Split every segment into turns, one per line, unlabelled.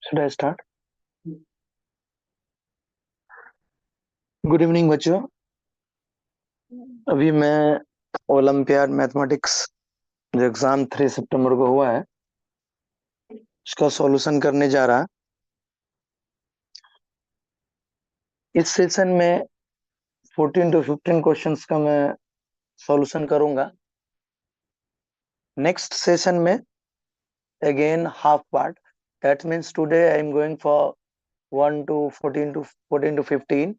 Should I start? Good evening बच्चों। अभी मैं ओलंपियाड मैथमेटिक्स जो एग्जाम 3 सितंबर को हुआ है उसका सॉल्यूशन करने जा रहा। इस सेशन में 14 to 15 क्वेश्चंस का मैं सॉल्यूशन करूंगा। नेक्स्ट सेशन में again half part, that means today I am going for 1 to 14 to 15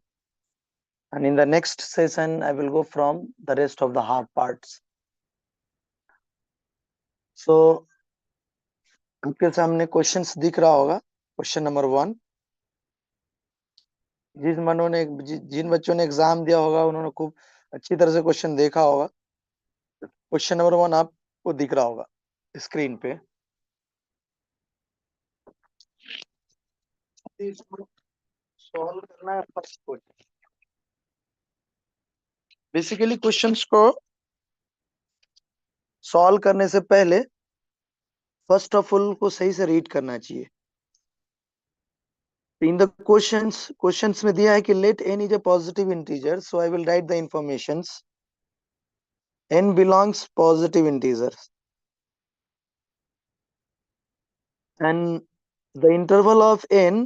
and in the next session I will go from the rest of the half parts. So आपके सामने questions दिख रहा होगा। Question number 1, जिन बच्चों ने exam दिया होगा उन्होंने खूब अच्छी तरह से क्वेश्चन देखा होगा। क्वेश्चन नंबर 1 आपको दिख रहा होगा स्क्रीन पे। सॉल्व करना है फर्स्ट क्वेश्चन। बेसिकली क्वेश्चंस को सॉल्व करने से पहले फर्स्ट ऑफ ऑल को सही से रीड करना चाहिए। इन द क्वेश्चंस में दिया है कि let n is a positive integer, so I will write the informations. n belongs positive integers and the interval of n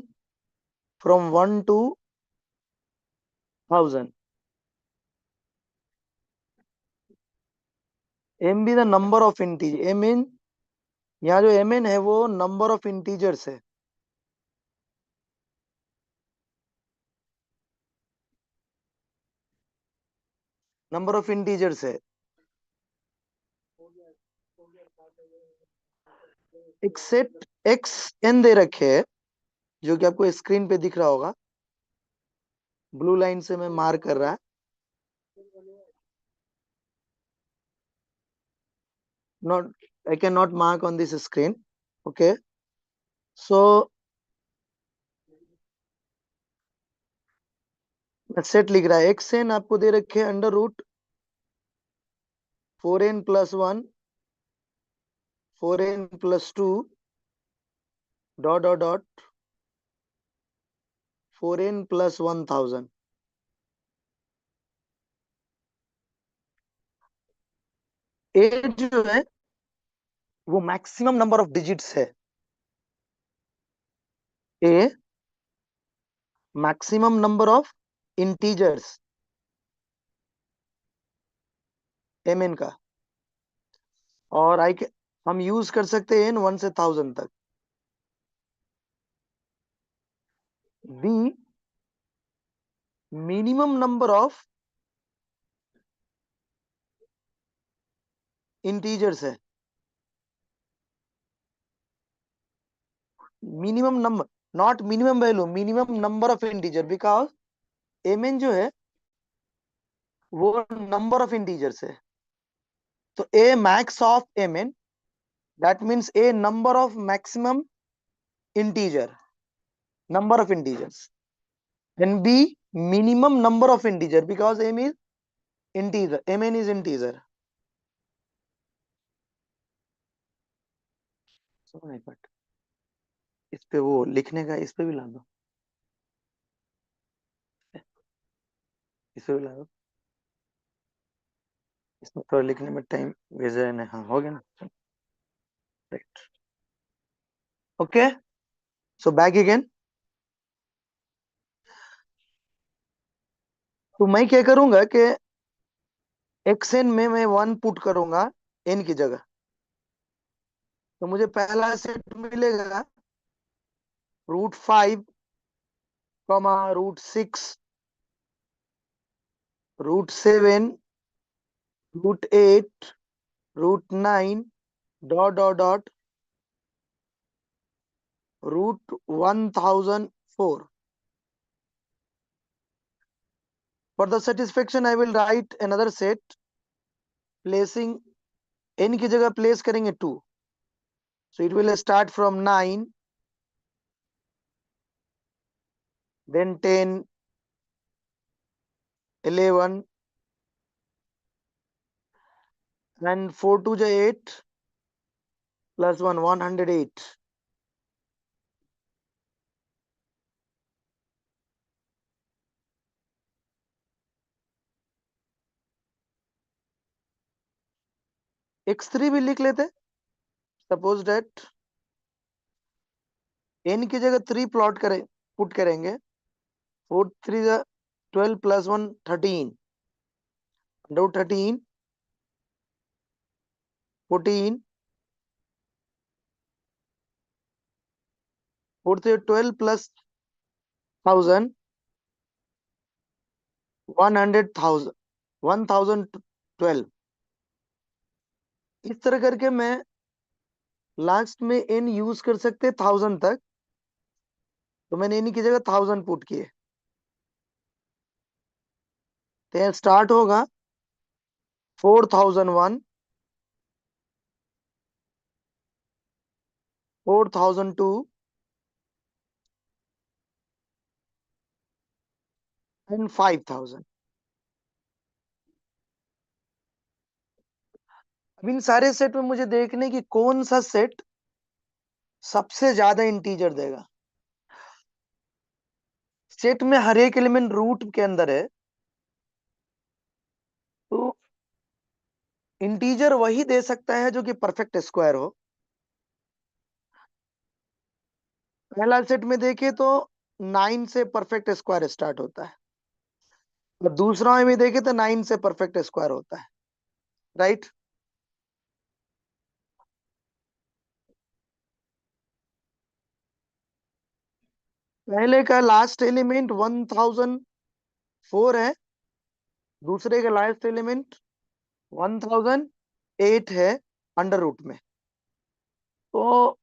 from 1 to 1000. m be the number of integer, m in यहाँ जो mn है वो number of integers है। Number of integers है। एक set x N दे रखे है जो कि आपको स्क्रीन पे दिख रहा होगा। ब्लू लाइन से मैं मार्क कर रहा है। Not I can not mark on this screen. Okay, so set लिख रहा है। एक्स एन आपको दे रखे है under root 4n + 1 4n + 2 dot dot dot 4n + 1000। A जो है वो मैक्सिमम नंबर ऑफ डिजिट्स है। A maximum number of integers mn का, और हम यूज कर सकते हैं n 1 से 1000 तक। B minimum number of integers है। Minimum number, not minimum value, minimum number of integer, because mn जो है वो नंबर ऑफ इंटीजर्स है। तो a max of mn, that means a number of maximum integer, number of integers, and b minimum number of integer because m is integer, mn is integer. But इस पे वो लिखने का, इस पे भी ला दो, इस पे भी ला दो। इसमें थोड़ा लिखने में टाइम वेस्ट है। हाँ हो गया ना, right. Okay, so back again. तो मैं क्या करूंगा कि xn में मैं 1 पुट करूंगा n की जगह। तो मुझे पहला सेट मिलेगा √5, √6, √7, √8, √9 dot dot dot √1004. For the satisfaction, I will write another set, placing n की जगह place करेंगे 2. So it will start from 9, then 10, 11, and 4 to the 8 plus 1, 108. x3 भी लिख लेते। सपोज डेट n की जगह 3 प्लॉट करें, पुट करेंगे। 4 3 12 प्लस 1 13, 13 14 4 12 प्लस 1000 100,000 1012। इस तरह करके मैं लास्ट में n यूज कर सकते 1000 तक, तो मैंने n की जगह 1000 पुट किए। तो स्टार्ट होगा 4001 4002 एंड 5000। अब इन सारे सेट में मुझे देखने की कौन सा सेट सबसे ज्यादा इंटीजर देगा। सेट में हर एक एलिमेंट रूट के अंदर है, तो इंटीजर वही दे सकता है जो कि परफेक्ट स्क्वायर हो। पहला सेट में देखिए तो 9 से परफेक्ट स्क्वायर स्टार्ट होता है, और दूसरा में देखे तो 9 से परफेक्ट स्क्वायर होता है, राइट। पहले का लास्ट एलिमेंट 1004 है, दूसरे का लास्ट एलिमेंट 1008 है अंडर रूट में। तो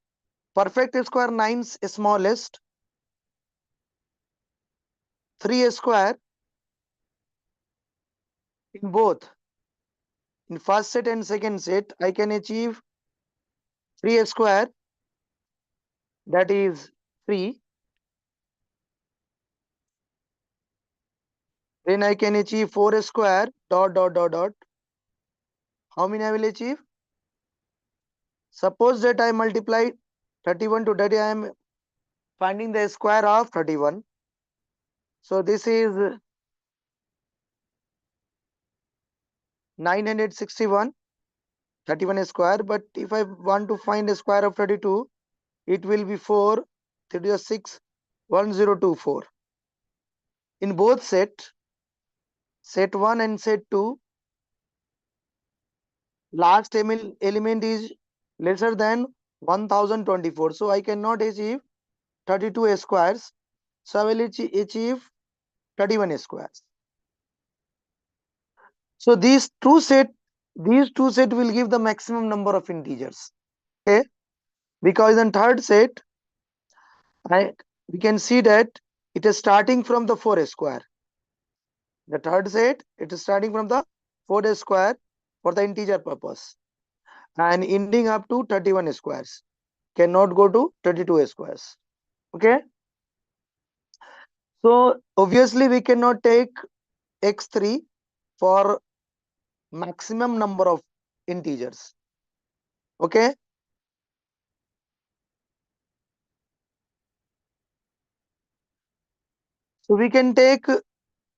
perfect square 9 smallest 3 square in both, in first set and second set I can achieve 3 square, that is 3. Then I can achieve 4 square dot dot dot dot. How many I will achieve? Suppose that I multiply 31 to 30, I am finding the square of 31. So this is 961, 31 square. But if I want to find the square of 32, it will be 4, 36, 1024. In both set 1 and set 2, last element is lesser than 1024. So I cannot achieve 32 squares. So I will achieve 31 squares. So these two set will give the maximum number of integers. Okay, because in third set, we can see that it is starting from the 4 square. The third set, it is starting from the 4 square for the integer purpose, and ending up to 31 squares. Cannot go to 32 squares. Okay. So obviously we cannot take x3 for maximum number of integers. Okay. So we can take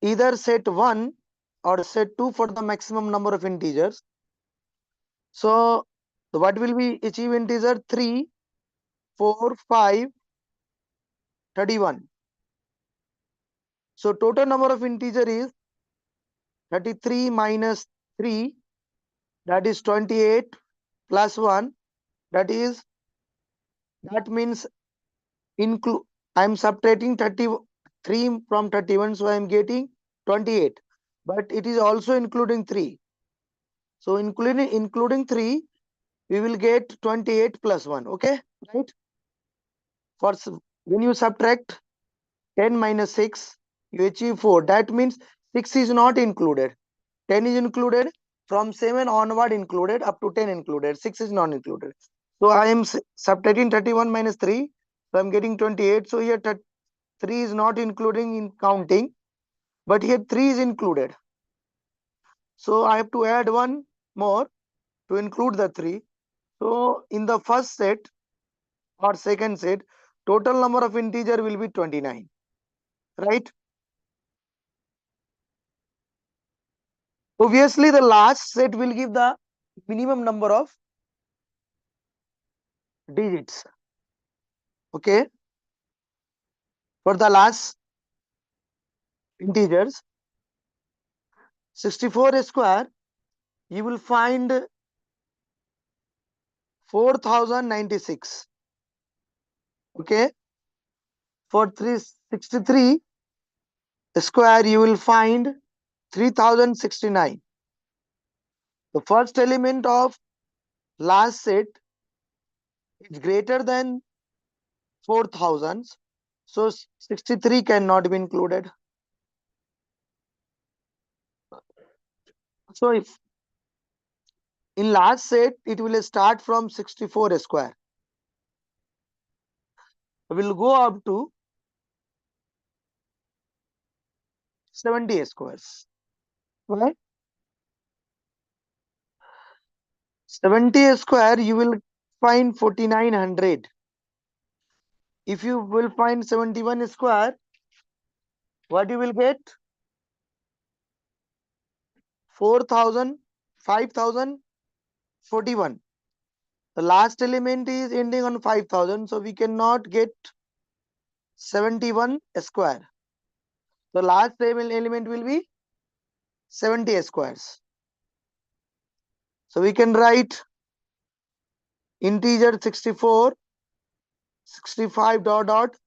either set 1 or set 2 for the maximum number of integers. So what will be achieve integer 3, 4, 5, 31. So total number of integer is 33 minus 3, that is 28, plus 1, that means include, I am subtracting 33 from 31, so I am getting 28, but it is also including 3. So including 3, we will get 28 plus 1. Okay, right? When you subtract 10 minus 6, you achieve 4. That means 6 is not included. 10 is included. From 7 onward included, up to 10 included. 6 is not included. So I am subtracting 31 minus 3. So I am getting 28. So here 3 is not including in counting, but here 3 is included. So I have to add one more to include the 3. So in the first set or second set, total number of integer will be 29, right? Obviously the last set will give the minimum number of digits. Okay. For the last integers, 64 square, you will find 4096. Okay. For 363 square, you will find 3069. The first element of last set is greater than 4000, so 63 cannot be included. So if in last set it will start from 64 square, will go up to 70 squares, right? 70 square you will find 4900. If you will find 71 square, what you will get? 4000, 5041. The last element is ending on 5000, so we cannot get 71 square. The last element will be 70 squares. So we can write integer 64, 65 dot dot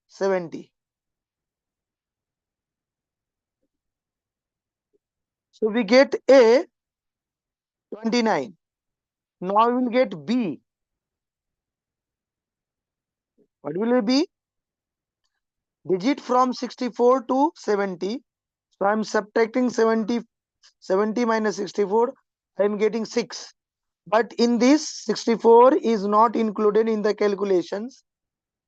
70. So we get A 29. Now we will get B. What will it be? Digit from 64 to 70. So I am subtracting 70 minus 64. I am getting 6. But in this 64 is not included in the calculations.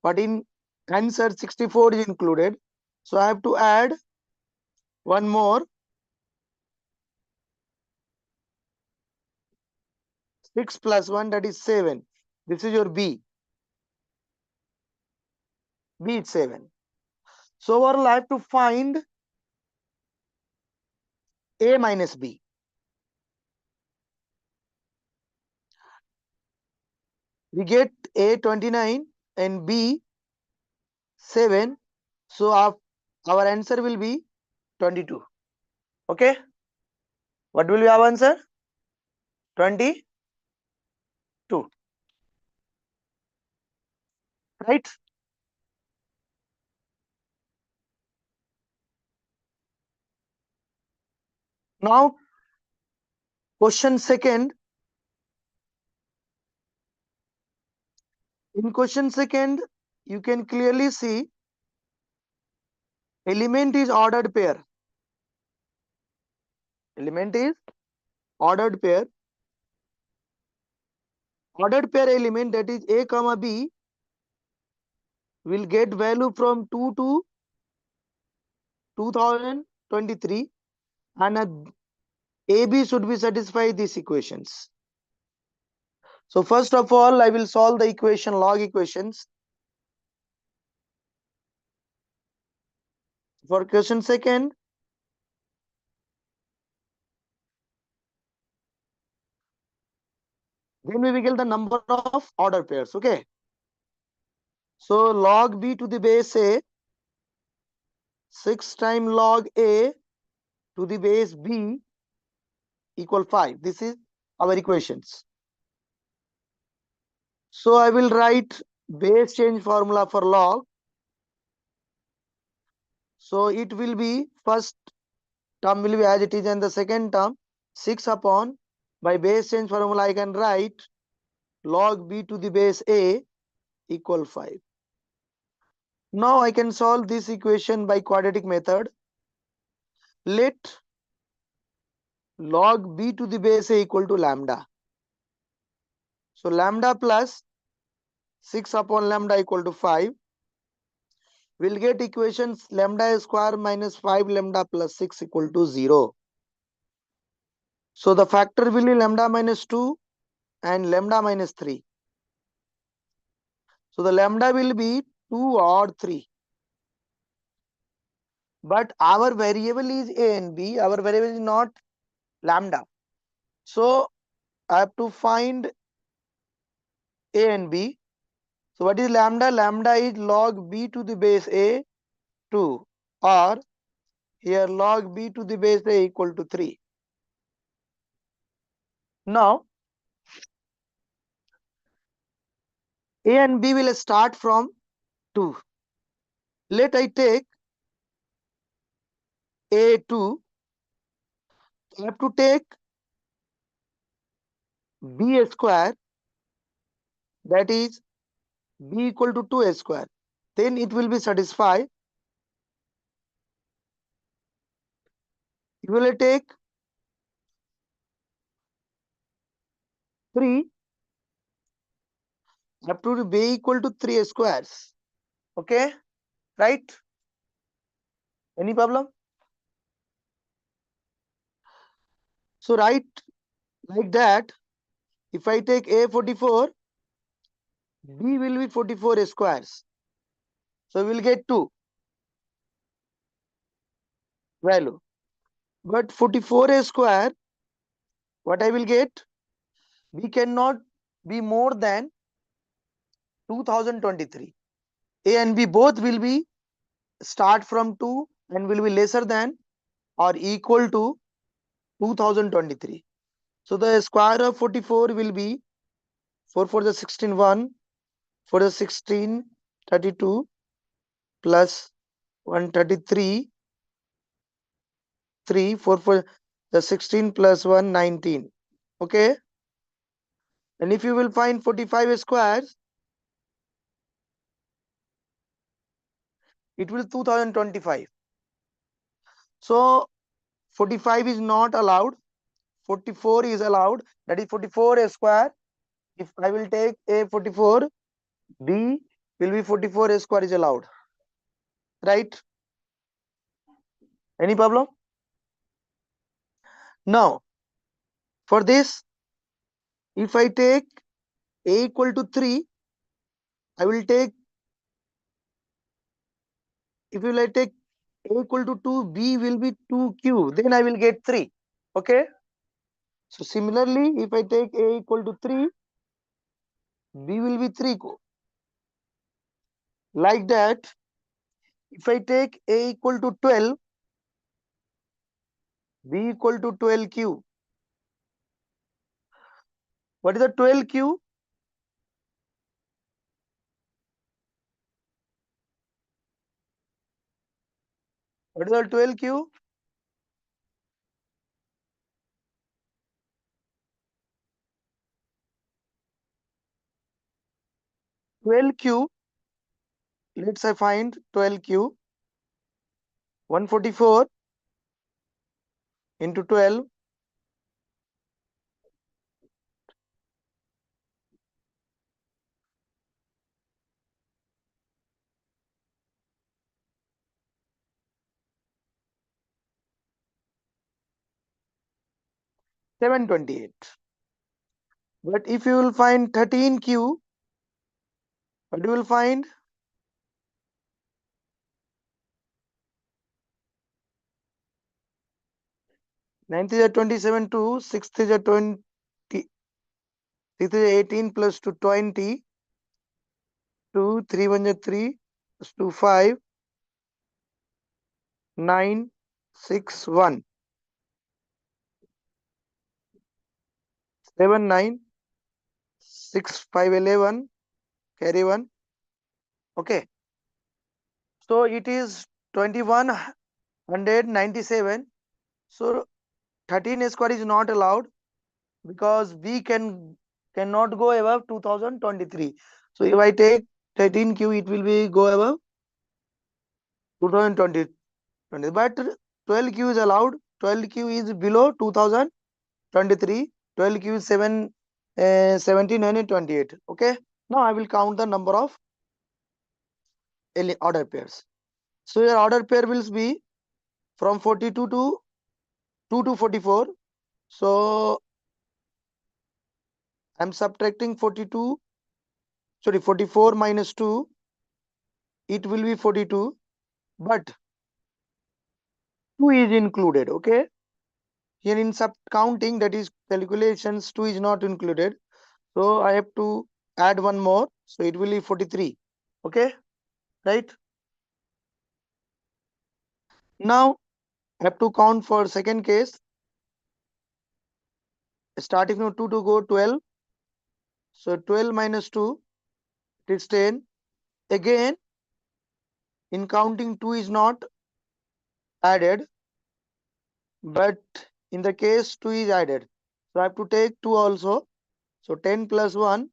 But in answer 64 is included. So I have to add one more. 6 plus 1, that is 7. This is your B. B is 7. So overall I have to find A minus B. We get A 29 and B 7. So our answer will be 22. Okay. What will be our answer? 22. Right. Now question second. In question second, you can clearly see element is ordered pair. Element is ordered pair. Ordered pair element, that is A comma B, will get value from 2 to 2023, and AB should be satisfy these equations. So first of all, I will solve the equation, log equations. For question second, then we will get the number of order pairs. Okay. So log B to the base A, 6 times log A to the base B equal 5. This is our equations. So I will write base change formula for log. So it will be first term will be as it is, and the second term 6 upon, by base change formula I can write log B to the base A equal 5. Now I can solve this equation by quadratic method. Let log B to the base A equal to lambda. So lambda plus 6 upon lambda equal to 5. We'll get equations lambda square minus 5 lambda plus 6 equal to 0. So the factor will be lambda minus 2 and lambda minus 3. So the lambda will be 2 or 3. But our variable is A and B. Our variable is not lambda. So I have to find A and B. So what is lambda? Lambda is log B to the base A 2, or here log B to the base A equal to 3. Now A and B will start from 2. Let I take A2. I have to take B square, that is B equal to 2 square. Then it will be satisfied. You will take 3 up to B equal to 3 squares. Okay, right? Any problem? So write like that. If I take A 44, B will be 44 squares. So we will get 2 value. But 44 square, what I will get? B cannot be more than 2023. A and B both will be start from 2 and will be lesser than or equal to 2023. So the square of 44 will be 4 for the 16 1, for the 16 32 plus 133 3, 4 for the 16 plus 1 19. Okay, and if you will find 45 squares, it will 2025. So 45 is not allowed, 44 is allowed, that is 44 square. If I will take A 44, B will be 44 square is allowed, right? Any problem? Now for this, if I take A equal to 3, I will take, if you like take A equal to 2, B will be 2Q, then I will get 3. Okay, so similarly, if I take A equal to 3, B will be 3Q. Like that, if I take A equal to 12, B equal to 12Q. What is the 12Q? What is the 12Q? 12Q, let's say find 12Q. 144 into 12, 728. But if you will find 13Q, what you will find? 9 is 27 2, 6 is 20, 6 is 18 plus 2 20, 2, 3 1 is 3, plus 2 5, 9, 6 1, 7 9, 6 5 11, carry 1. Okay, so it is 2197. So 13 square is not allowed because we cannot go above 2023. So if I take 13Q, it will be go above 2020. But 12Q is allowed. 12Q is below 2023. 12Q is 17 and 28. Okay. Now I will count the number of order pairs. So your order pair will be from 42 to 2 to 44. So I'm subtracting 42. Sorry, 44 minus 2. It will be 42. But 2 is included. Okay. Here in sub counting, that is calculations, 2 is not included. So I have to add one more. So it will be 43. Okay, right? Now I have to count for second case. Starting from 2 to go 12. So 12 minus 2, it is 10. Again, in counting, 2 is not added, but in the case 2 is added. So I have to take 2 also. So 10 plus 1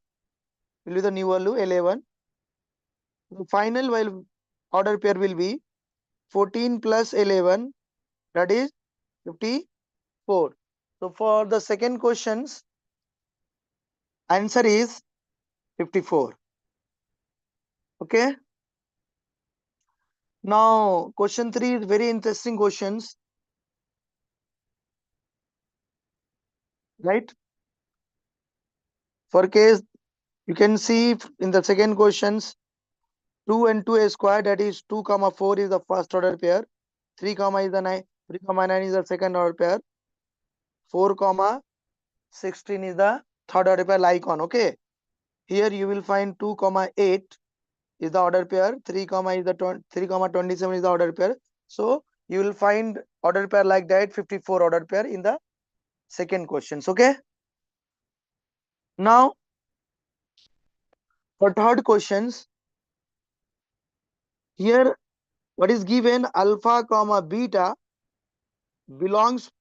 will be the new value 11. The final order pair will be 14 plus 11, that is 54. So for the second questions, answer is 54. Okay. Now question 3 is very interesting questions, right? For case, you can see in the second questions, 2 and 2 a square, that is 2 comma 4 is the first order pair, 3 comma is the 9, 3 comma 9 is the second order pair, 4 comma 16 is the third order pair, like on. Okay, here you will find 2 comma 8 is the order pair, 3 comma is the 3 comma 27 is the order pair. So you will find order pair like that, 54 order pair in the second questions. Okay, now for third questions, here what is given, alpha comma beta belongs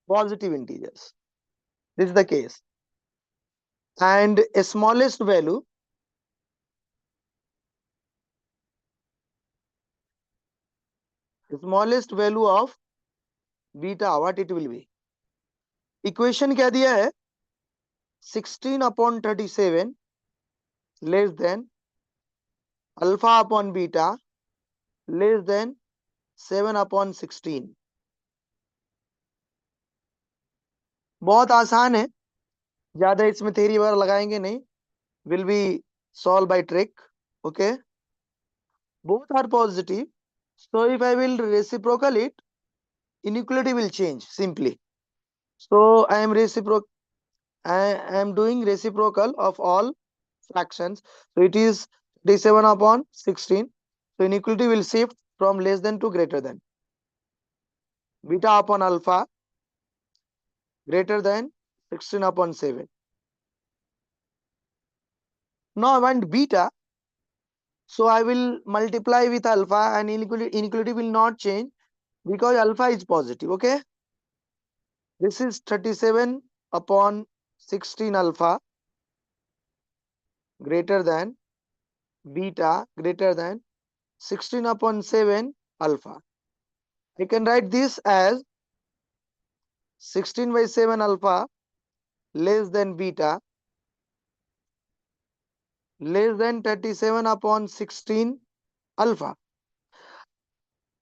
positive integers. This is the case, and a smallest value of beta, what it will be? Equation क्या दिया है? 16/37 less than alpha upon beta less than 7/16. बहुत आसान है, ज्यादा इसमें theory वगैरह लगाएंगे नहीं. Will be solve by trick. Okay, both are positive, so if I will reciprocal it, inequality will change simply. So I am doing reciprocal of all fractions. So it is 37/16. So inequality will shift from less than to greater than. Beta upon alpha greater than 16/7. Now I want beta. So I will multiply with alpha, and inequality will not change because alpha is positive. Okay. This is 37/16 alpha greater than beta greater than 16/7 alpha. I can write this as 16/7 alpha less than beta less than 37/16 alpha.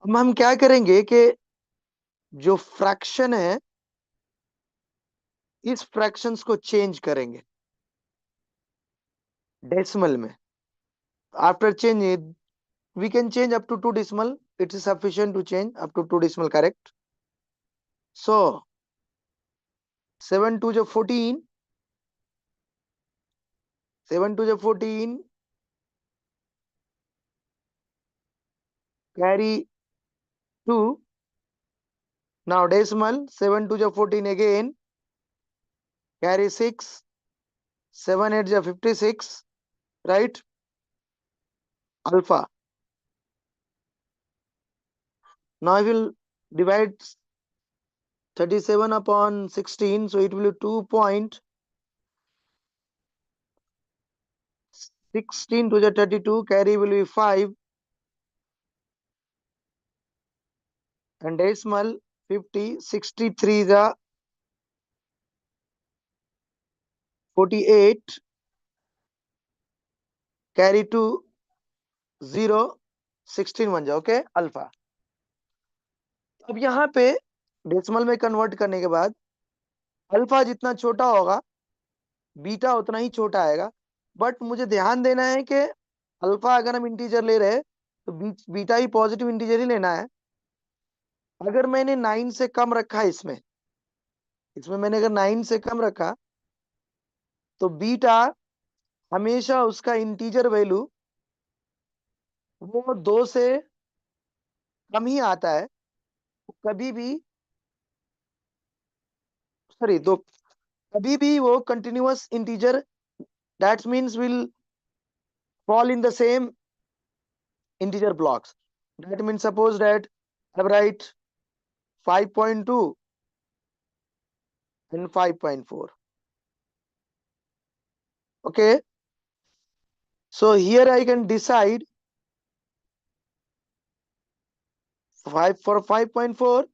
अब हम क्या करेंगे कि जो fraction है इस fractions को change करेंगे डेसिमल में. After change we can change up to 2 decimal. It is sufficient to change up to 2 decimal, correct? So 7 to the 14, 7 to the 14 carry 2. Now decimal 7 to the 14 again carry 6, 7 8 is 56, right? Alpha. Now I will divide 37/16, so it will be 2.16 to the 32, carry will be 5, and decimal 50, 63 is 48, carry 2, 0, 16 बन जाए. Okay, alpha. अब यहाँ पे decimal में convert करने के बाद alpha जितना छोटा होगा बीटा उतना ही छोटा आएगा. बट मुझे ध्यान देना है कि अल्फा अगर हम इंटीजर ले रहे हैं तो बीटा ही पॉजिटिव इंटीजर ही लेना है. अगर मैंने 9 से कम रखा इसमें इसमें मैंने अगर 9 से कम रखा तो बीटा हमेशा उसका इंटीजर वैल्यू वो 2 से कम ही आता है, कभी भी, सॉरी, दो, कभी भी वो continuous integer, that means will fall in the same integer blocks. That means suppose that I write 5.2 and 5.4. Okay, so here I can decide 5 for 5.4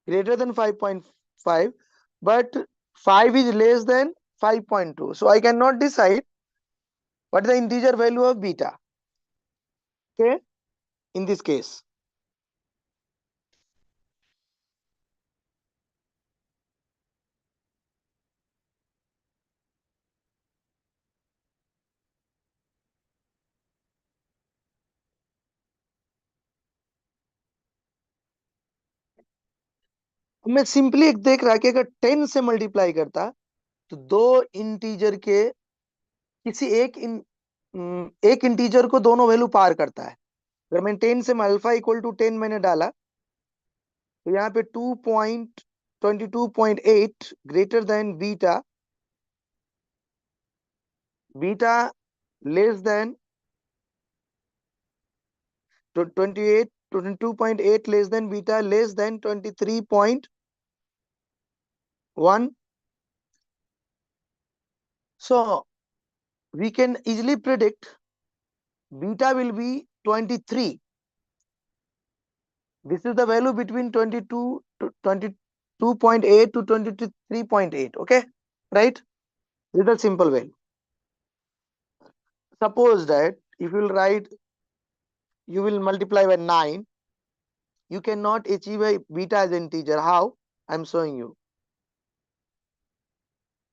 greater than 5.5, but 5 is less than 5.2, so I cannot decide what is the integer value of beta. Okay, in this case, मैं simply एक देख रहा कि अगर 10 से multiply करता तो दो इंटीजर के किसी एक इंटीजर को दोनों वैल्यू पार करता है। अगर मैं 10 से अल्फा इक्वल टू 10 मैंने डाला तो यहाँ पे 2.22.8 greater than beta, beta less than 28, 22.8 less than beta less than 23.1, so we can easily predict beta will be 23. This is the value between 22 to 22.8 to 23.8. Okay, right? This is the simple value. Suppose that if you will write, you will multiply by 9, you cannot achieve a beta as integer. How? I'm showing you.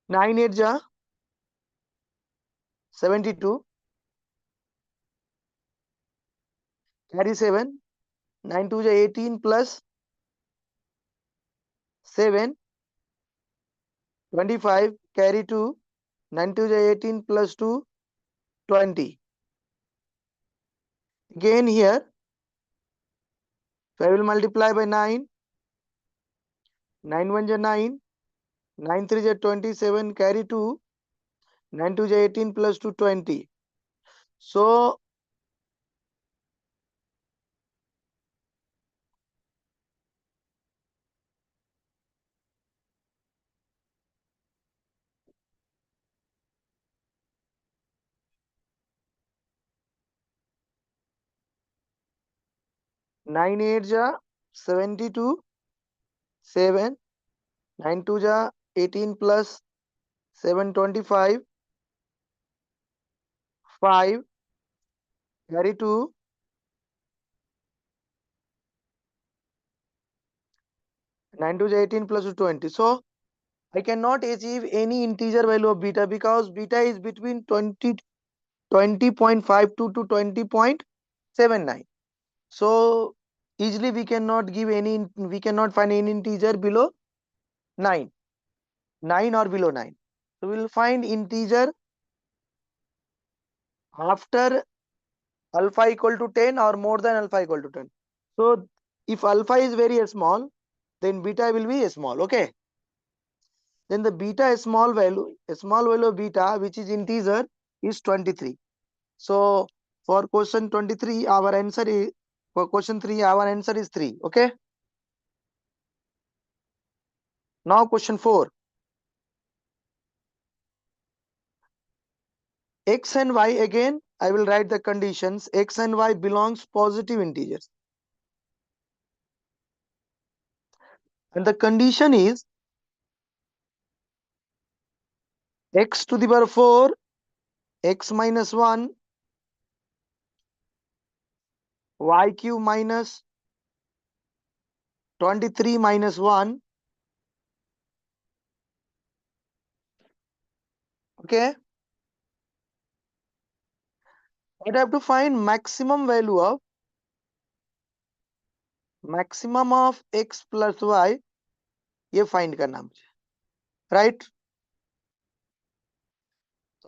9 8 ja 72, carry 7, 9 2 ja 18 plus 7, 25, carry 2, 9 2 ja 18 plus 2, 20. Again here, if I will multiply by 9, 9 1 ja 9, 9 3 ja 27, carry 2, 9 2 ja 18 plus 2, 20. So 9 8 ja 72, 7, 9 2 ja 18 plus 7 25, 5, carry 2, 9 2 ja 18 plus 20. So I cannot achieve any integer value of beta because beta is between 20.52 to 20.79. So easily we cannot give any, we cannot find any integer below 9, 9 or below 9. So we will find integer after alpha equal to 10 or more than alpha equal to 10. So if alpha is very small, then beta will be small. Okay. Then the beta small value, a small value of beta which is integer is 23. So for question 23, our answer is, for question 3, our answer is 3. Okay. Now question 4. X and Y, again I will write the conditions. X and Y belongs positive integers. And the condition is x to the power 4, x minus 1, y cube minus 23 minus 1. Okay. But I have to find maximum value of maximum of x plus y ये find करना मुझे, right.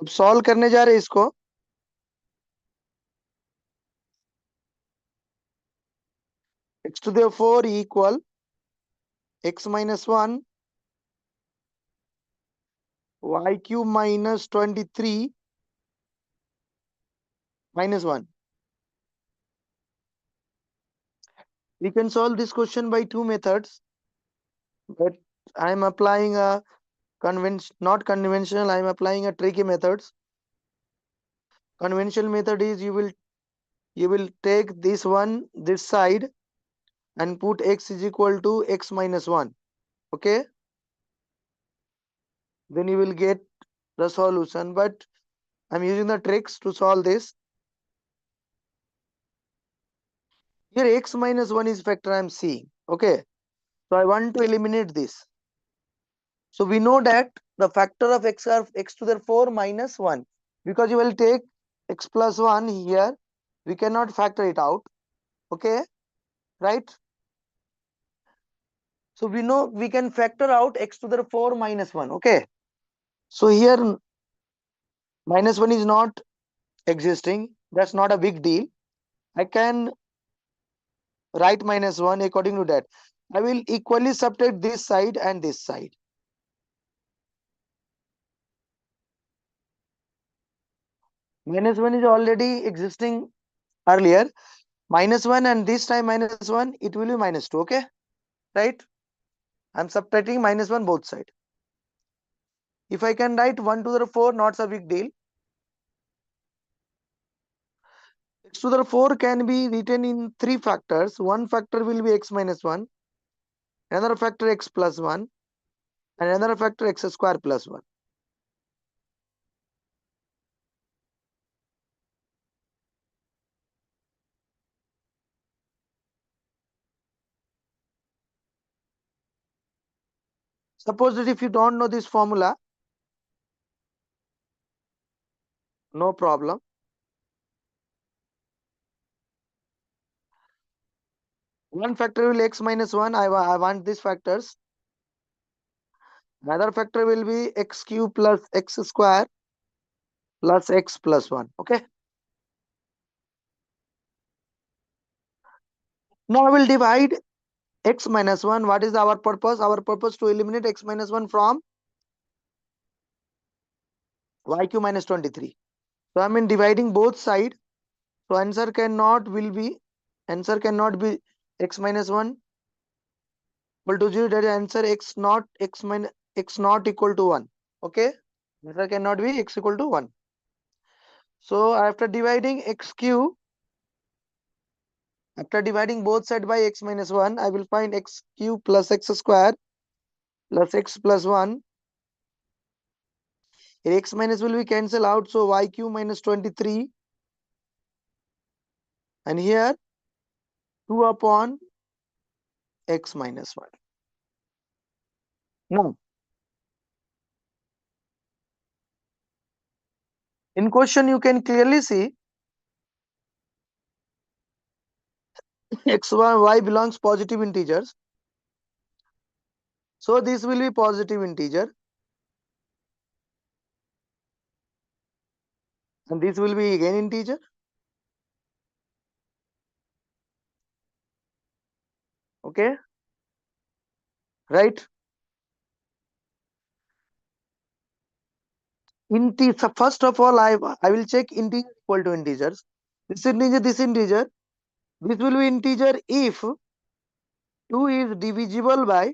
अब solve करने जा रहे हैं इसको। x to the 4 equal x minus 1 y cube minus 23 minus 1. We can solve this question by two methods, but I am applying a not conventional, I am applying a tricky methods. Conventional method is you will take this one this side and put x is equal to x minus 1. Okay, then you will get the solution, but I'm using the tricks to solve this. Here x minus 1 is factor I'm seeing. Okay, so I want to eliminate this. So we know that the factor of x are x to the 4 minus 1, because you will take x plus 1 here, we cannot factor it out. Okay, right? So we know we can factor out x to the 4 minus 1. Okay, so here minus 1 is not existing, that's not a big deal. I can write minus 1 according to that. I will equally subtract this side and this side. Minus 1 is already existing earlier. Minus 1 and this time minus 1, it will be minus 2. Okay, right? I'm subtracting minus 1 both sides. If I can write 1 to the 4, not a big deal. X to the 4 can be written in three factors. One factor will be x minus 1, another factor x plus 1, and another factor x square plus 1. Suppose that if you don't know this formula, no problem. One factor will be x minus 1. I want these factors. Another factor will be x cube plus x square plus x plus 1. Okay. Now I will divide x minus 1. What is our purpose? Our purpose to eliminate x minus 1 from yq minus 23. So I am dividing both sides. So answer cannot be x minus 1 equal to 0. That is answer x not equal to 1. Okay. Answer cannot be x equal to 1. So after dividing both sides by x minus 1, I will find x cube plus x square plus x plus 1. Here x minus will be cancelled out. So yq minus 23. And here 2 upon x minus 1. Now, in question you can clearly see x, y belongs positive integers. So this will be positive integer. And this will be again integer. Okay. Right. So first of all, I will check integer equal to integers. This integer, this integer. This will be integer if 2 is divisible by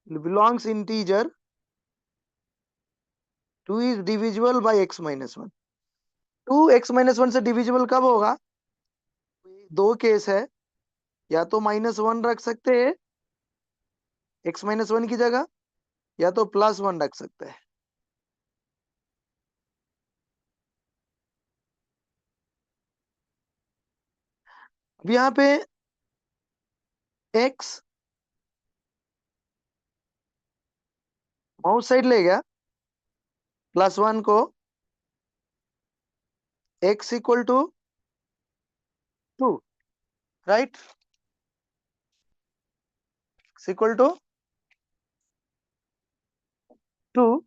belongs integer 2 is divisible by x minus 1. 2 x minus 1 से divisible कब होगा? दो case है, या तो minus 1 रख सकते हैं x minus 1 की जगह, या तो प्लस 1 रख सकते हैं. अब यहाँ पे x माउस साइड ले गया, प्लस 1 को x equal to 2, right? X equal to 2.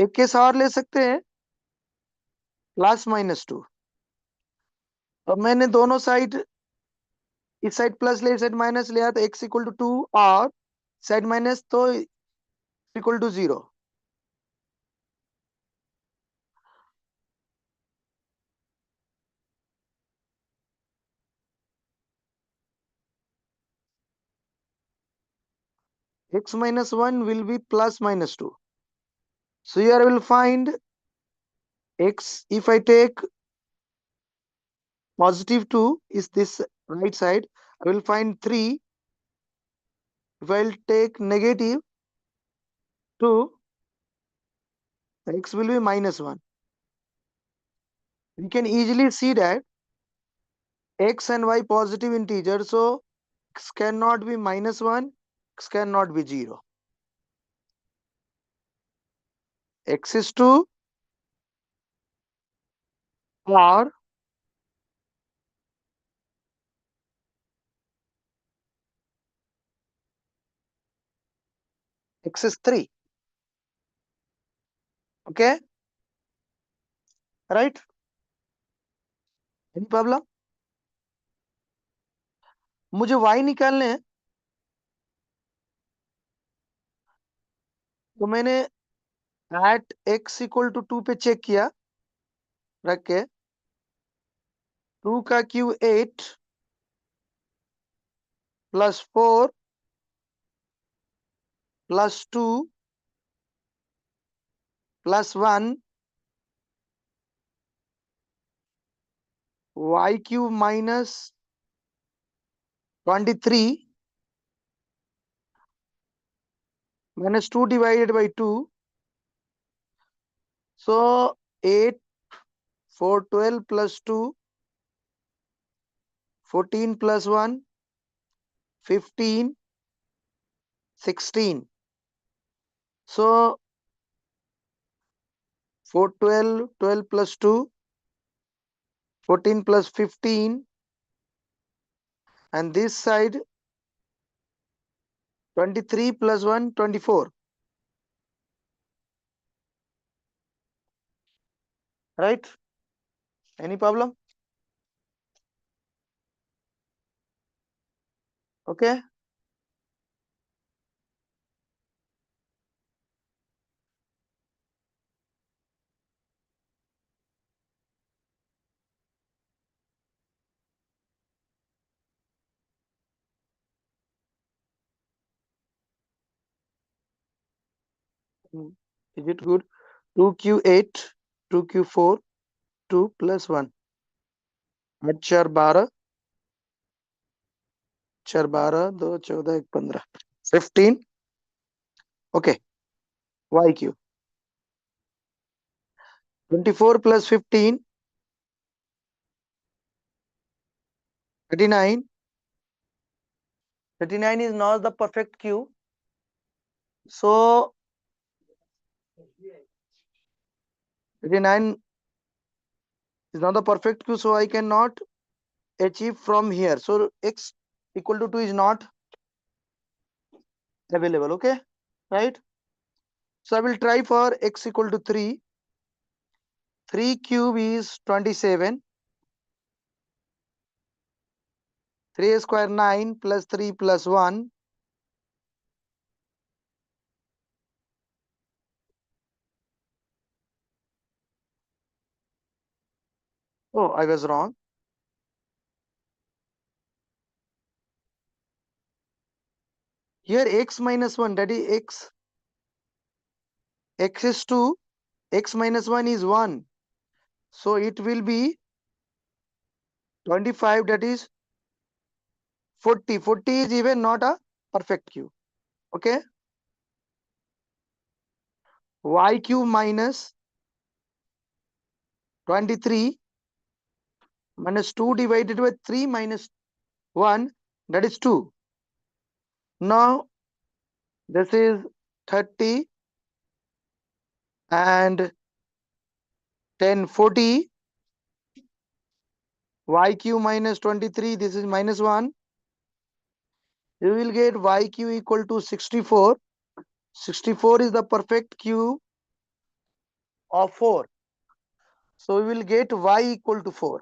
एक केस और ले सकते हैं, +-2. अब मैंने दोनों साइड, इस साइड प्लस ले, इस साइड माइनस लिया, तो x इक्वल टू 2 और साइड माइनस तो equal to 0. x minus 1 will be +-2. So here I will find x. If I take +2 is this right side, I will find 3. If I will take -2, x will be -1. We can easily see that x and y positive integers, so x cannot be -1, x cannot be 0. X is 2 or x is 3. Okay, right? Any problem? मुझे y निकालने हैं, तो मैंने at x equal to 2 पे check किया, रख के 2 का Q 8 +4 +2 +1 y Q -23 -2 divided by 2. So 8, 4, 12 +2, 14 +1, 15, 16. So 4, 12, 12 +2, 14 plus 15, and this side 23 plus 1, 24. Right? Any problem? Okay. Is it good? 2q8, 2q4, 2 plus 1. 8 4 12, 4 12, 2 14, 1 15. 15. Okay. YQ. 24 plus 15, 39. 39 is not the perfect Q. So 39 is not the perfect Q, so I cannot achieve from here. So x equal to 2 is not available. Okay, right? So I will try for x equal to 3. 3 cube is 27. 3 square 9 plus 3 plus 1. Oh, I was wrong. Here x minus 1, that is x. X is 2. X minus 1 is 1. So it will be 25, that is 40. 40 is even not a perfect cube. Okay. Y cube minus 23 minus 2 divided by 3 minus 1, that is 2. Now this is 30 and 10, 40. YQ minus 23, this is minus 1. You will get YQ equal to 64. 64 is the perfect Q of 4. So we will get Y equal to 4.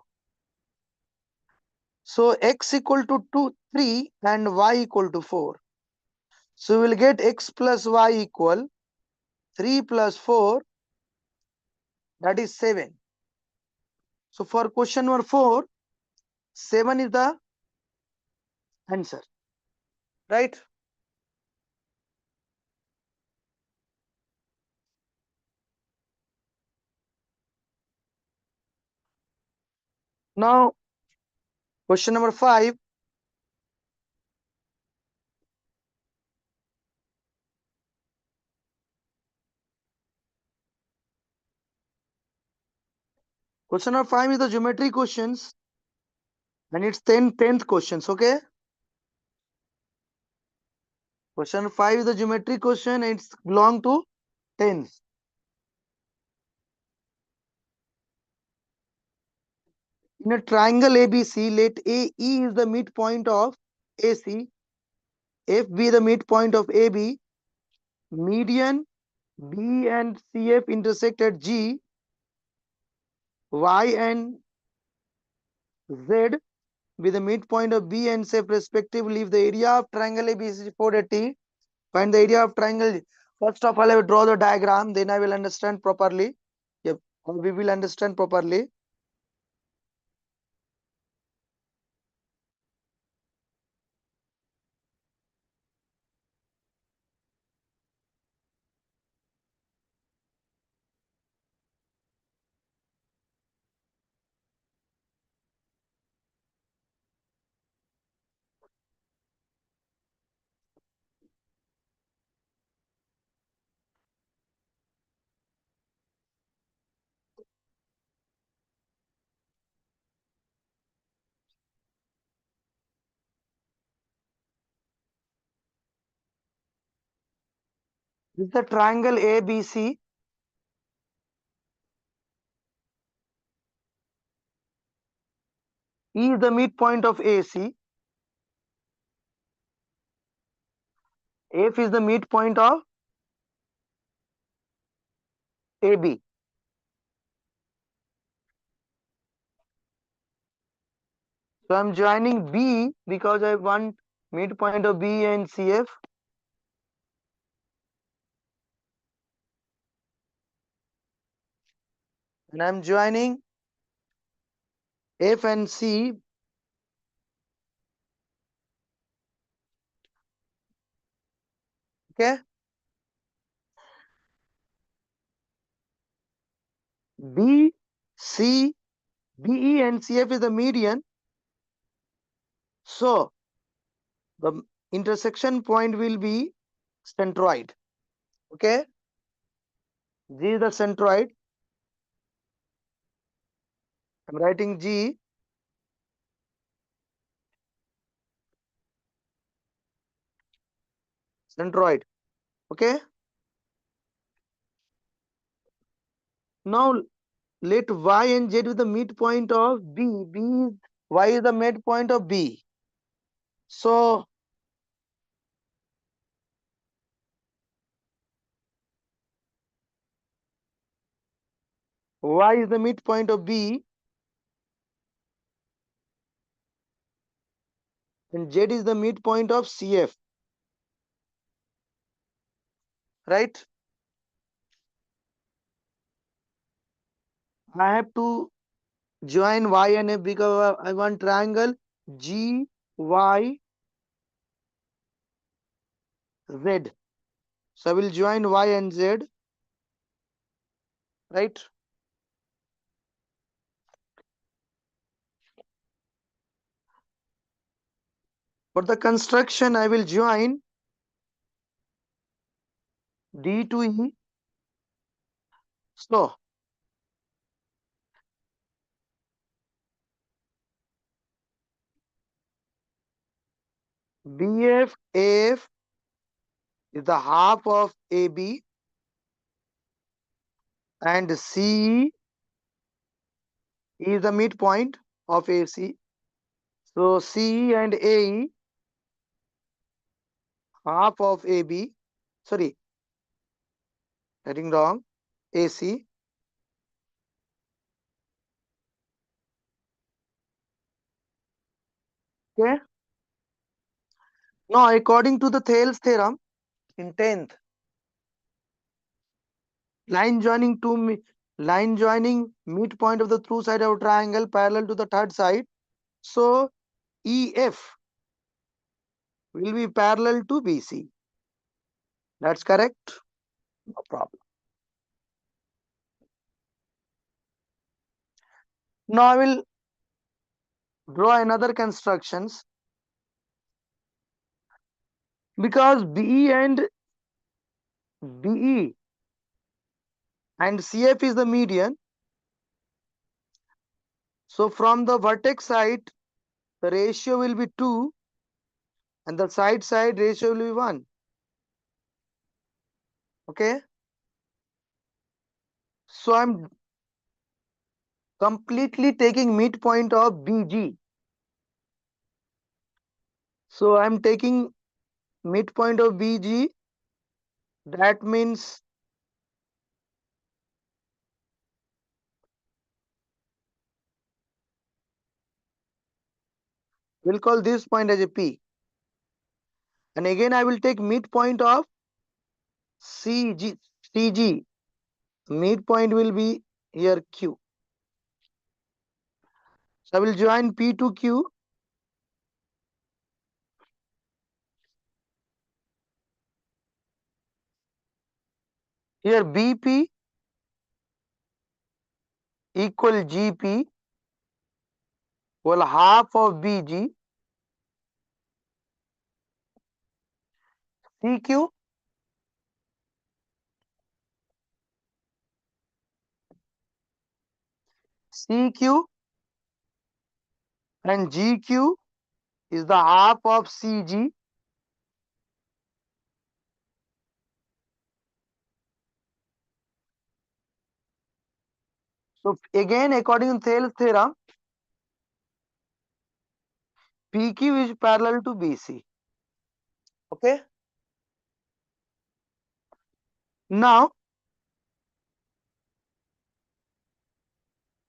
So X equal to 3 and Y equal to 4. So we will get X plus Y equal 3 plus 4, that is 7. So for question number 4, 7 is the answer. Right? Now question number 5. Question number 5 is the geometry questions, and it's 10th questions. Okay. Question 5 is the geometry question, and it's belong to 10th. In a triangle ABC, let AE is the midpoint of AC, F be the midpoint of AB, median B and CF intersect at G, Y and Z be the midpoint of B and CF respectively. If the area of triangle ABC is 480, find the area of triangle. First of all, I will draw the diagram, then I will understand properly. Yep, we will understand properly. This is the triangle ABC. E is the midpoint of AC. F is the midpoint of AB. So I'm joining B because I want midpoint of B and CF. And I'm joining F and C. Okay. B, C, BE and CF is the median. So the intersection point will be centroid. Okay. G is the centroid. I'm writing G. Centroid. Okay. Now let Y and Z be the midpoint of B. Y is the midpoint of B. So Y is the midpoint of B and Z is the midpoint of CF. Right? I have to join Y and F because I want triangle G, Y, Z. So I will join Y and Z. Right? For the construction, I will join D to E. So BF AF is the half of AB and CE E is the midpoint of AC. So CE and AE, half of AB. Sorry, getting wrong. AC. Okay. Now, according to the Thales theorem, in 10th, line joining midpoint of the through side of triangle parallel to the third side. So EF will be parallel to BC. That's correct. No problem. Now I will draw another constructions, because BE and CF is the median. So from the vertex side, the ratio will be 2, and the side ratio will be 1. Okay. So I'm completely taking midpoint of BG. So I'm taking midpoint of BG. That means we'll call this point as a P. And again, I will take midpoint of CG. Midpoint will be here Q. So I will join P to Q. Here BP equal GP, well, half of BG. CQ CQ and GQ is the half of CG. So again, according to Thales theorem, PQ is parallel to BC. Okay. Now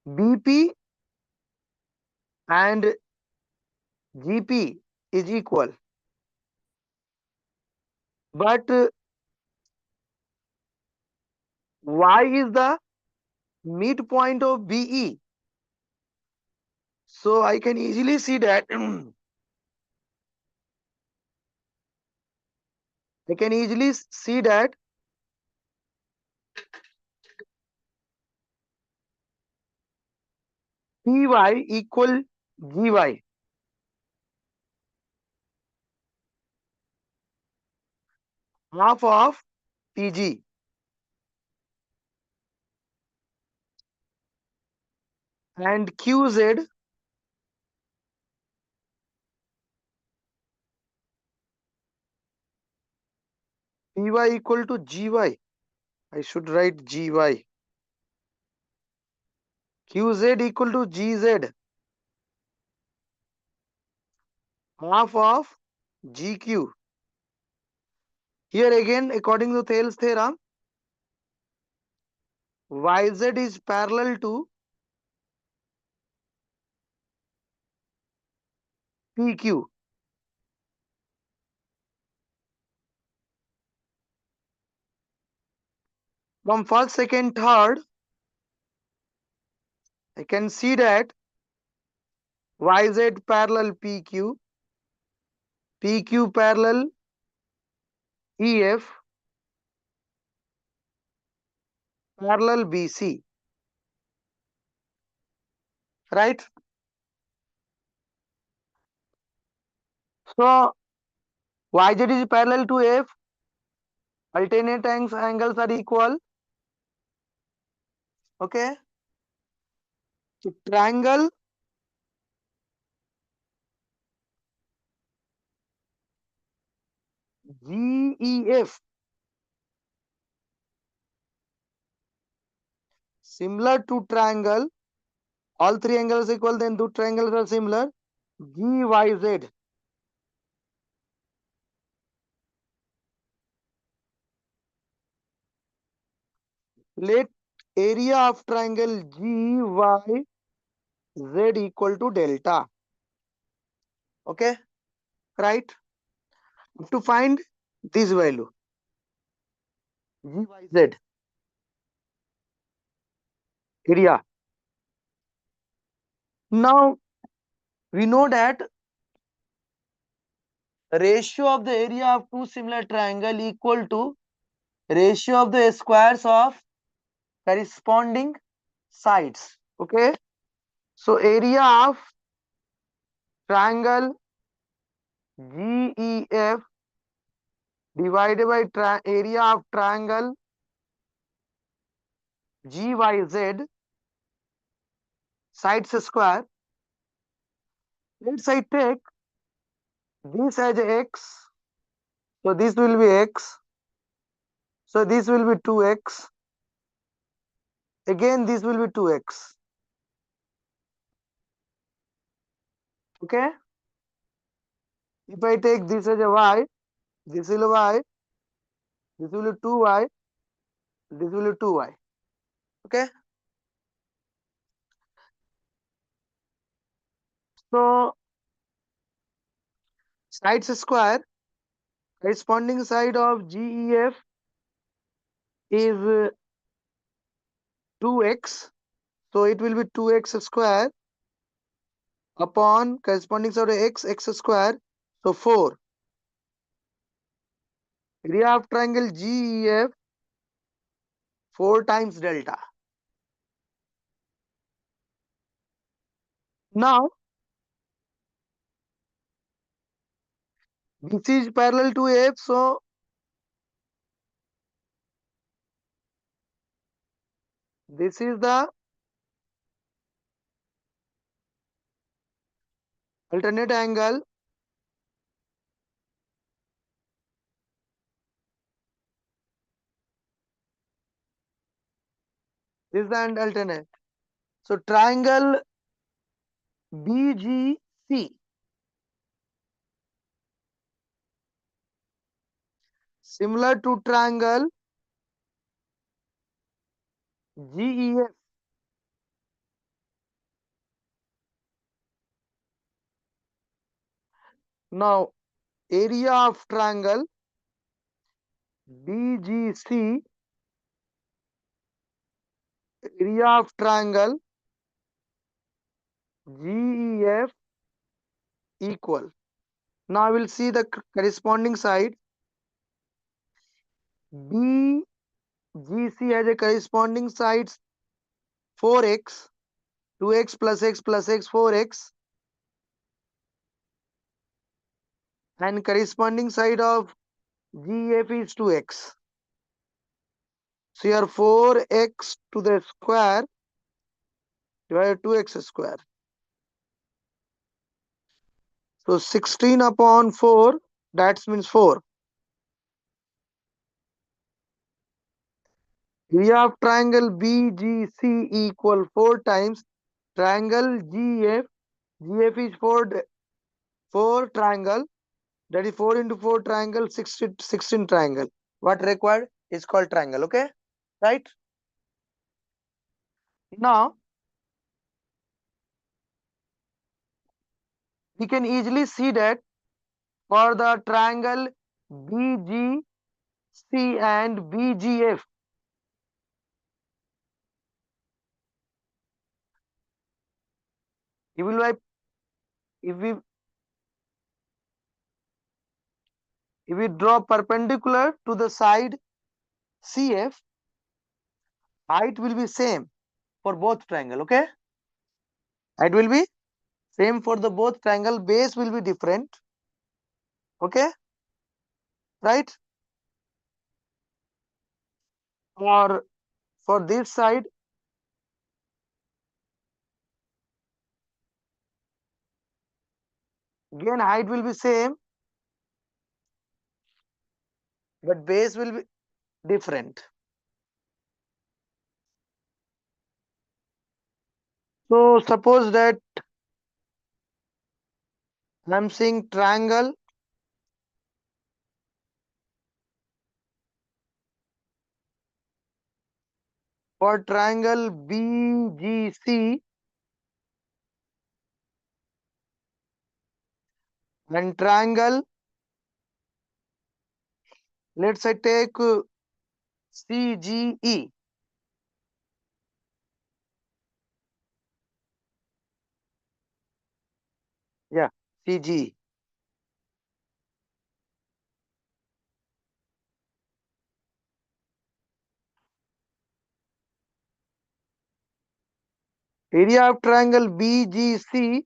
BP and GP is equal, but Y is the midpoint of BE. So I can easily see that I can easily see that PY equal GY. Half of PG. And QZ PY equal to GY. I should write GY. QZ equal to GZ. Half of GQ. Here again, according to Thales theorem, YZ is parallel to PQ. From first, second, third, I can see that YZ parallel PQ, PQ parallel EF, parallel BC. Right? So YZ is parallel to F. Alternate angles are equal. Okay. So triangle GEF, similar to triangle All three angles equal, then two triangles are similar. GYZ. Let area of triangle GYZ equal to delta. Okay, right? To find this value, GYZ area. Now we know that ratio of the area of two similar triangle equal to ratio of the squares of corresponding sides. Okay, so area of triangle GEF divided by area of triangle GYZ sides square. Let's say take this as x, so this will be x, so this will be 2x, again this will be 2x. Okay, if I take this as a y, this will be y, this will be 2y, this will be 2y. Okay, so sides square, corresponding side of GEF is 2x, so it will be 2x square upon corresponding side of x square, so 4. Area of triangle GEF 4 times delta. Now this is parallel to F, so this is the alternate angle. This is the alternate. So triangle BGC similar to triangle GEF. Now area of triangle BGC, area of triangle GEF equal. Now I will see the corresponding side. BGC has a corresponding sides 4x, 2x plus x plus x 4x, and corresponding side of GEF is 2x. So here 4x to the square divided 2x square. So 16 upon 4, that means 4. Area of triangle BGC equal 4 times triangle GF. GF is 4 triangle, that is 4 into 4 triangle, 16 triangle. What required is called triangle. Okay, right? Now we can easily see that for the triangle BGC and BGF, you will like, if we draw perpendicular to the side CF, height will be same for both triangle. Okay, height will be same for the both triangle, base will be different. Okay, right? Or for this side, again height will be same, but base will be different. So suppose that I'm seeing triangle. For triangle BGC and triangle, let's say take CGE. Yeah, CGE. Area of triangle BGC,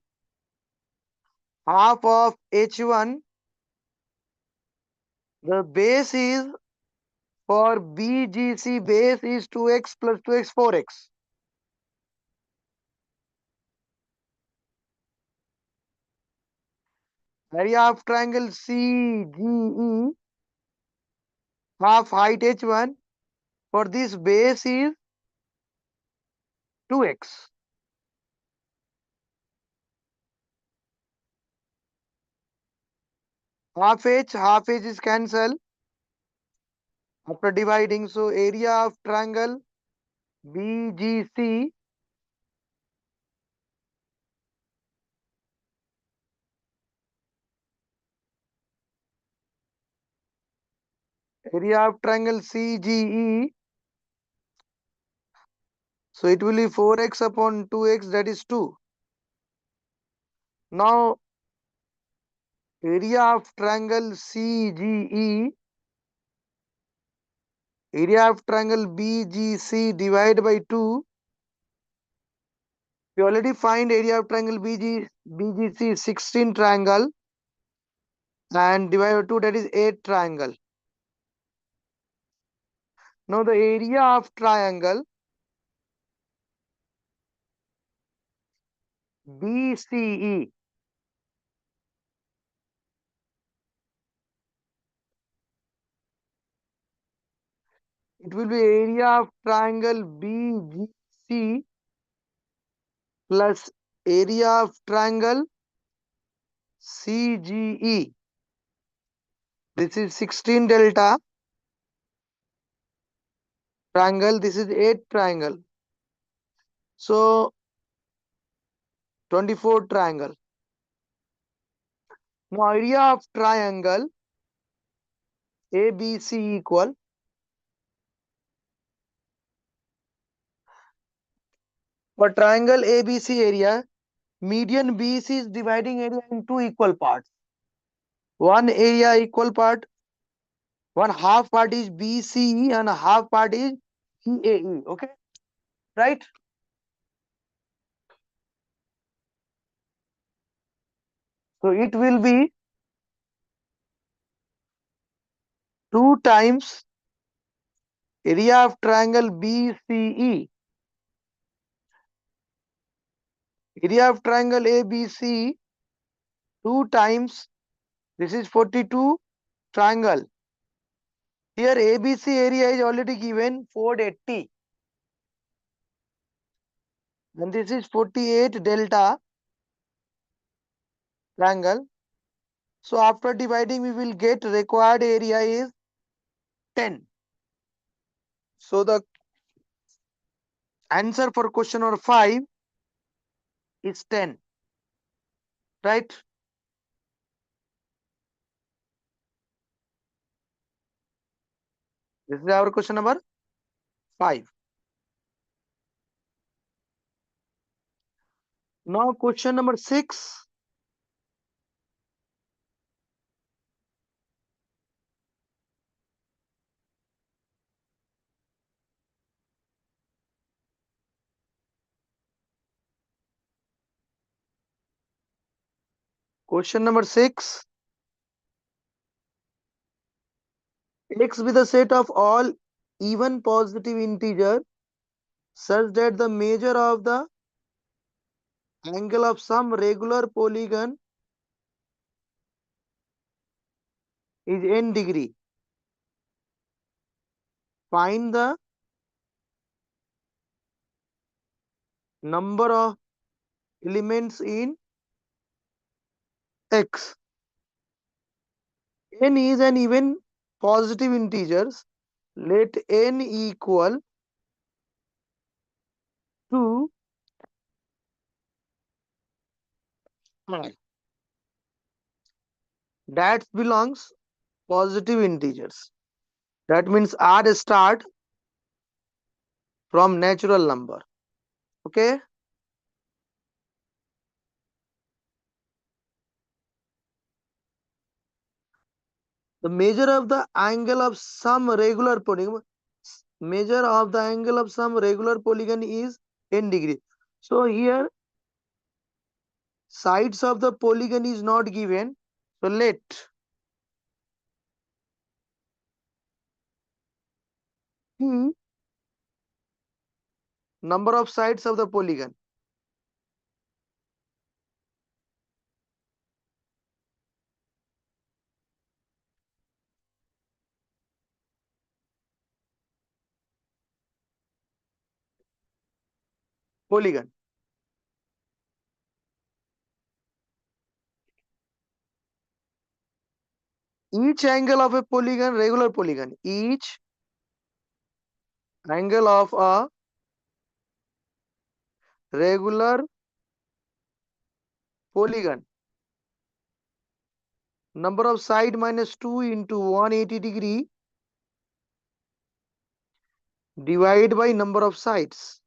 half of H1. The base is, for BGC, base is 2x plus 2x 4x. Area of triangle CGE, half height H1. For this base is 2x. Half h is cancelled after dividing. So area of triangle BGC, area of triangle CGE, so it will be 4x upon 2x, that is 2. Now area of triangle CGE, area of triangle BGC divided by 2. We already find area of triangle BGC is 16 triangle, and divided by 2, that is 8 triangle. Now the area of triangle BCE, it will be area of triangle BGC plus area of triangle CGE. This is 16 delta triangle, this is 8 triangle. So 24 triangle. Now area of triangle ABC equal, for triangle ABC area, median BC is dividing area in two equal parts. One area equal part, one half part is BCE and a half part is EAE. Okay, right? So it will be 2 times area of triangle BCE. Area of triangle ABC 2 times, this is 42 triangle. Here ABC area is already given 480 and this is 48 delta triangle. So after dividing we will get required area is 10. So the answer for question number 5 is 10, right? This is our question number 5. Now question number 6. Question number 6. X be the set of all even positive integer such that the measure of the angle of some regular polygon is n degree. Find the number of elements in X. N is an even positive integers. Let n equal to R. That belongs positive integers. That means R start from natural number. Okay. The measure of the angle of some regular polygon. Measure of the angle of some regular polygon is n degree. So here sides of the polygon is not given. So let P number of sides of the polygon. Polygon. Each angle of a polygon, regular polygon. Each angle of a regular polygon. Number of side minus 2 into 180 degree divide by number of sides.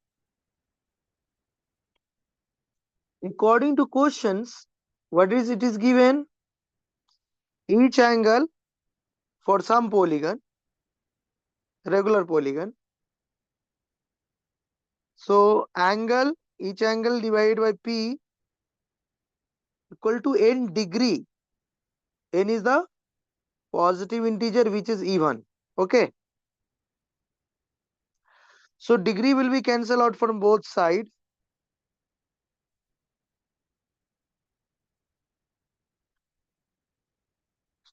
According to questions, what is it is given? Each angle for some polygon, regular polygon. So angle, each angle divided by P equal to n degree. N is the positive integer which is even. Okay. So degree will be cancelled out from both sides.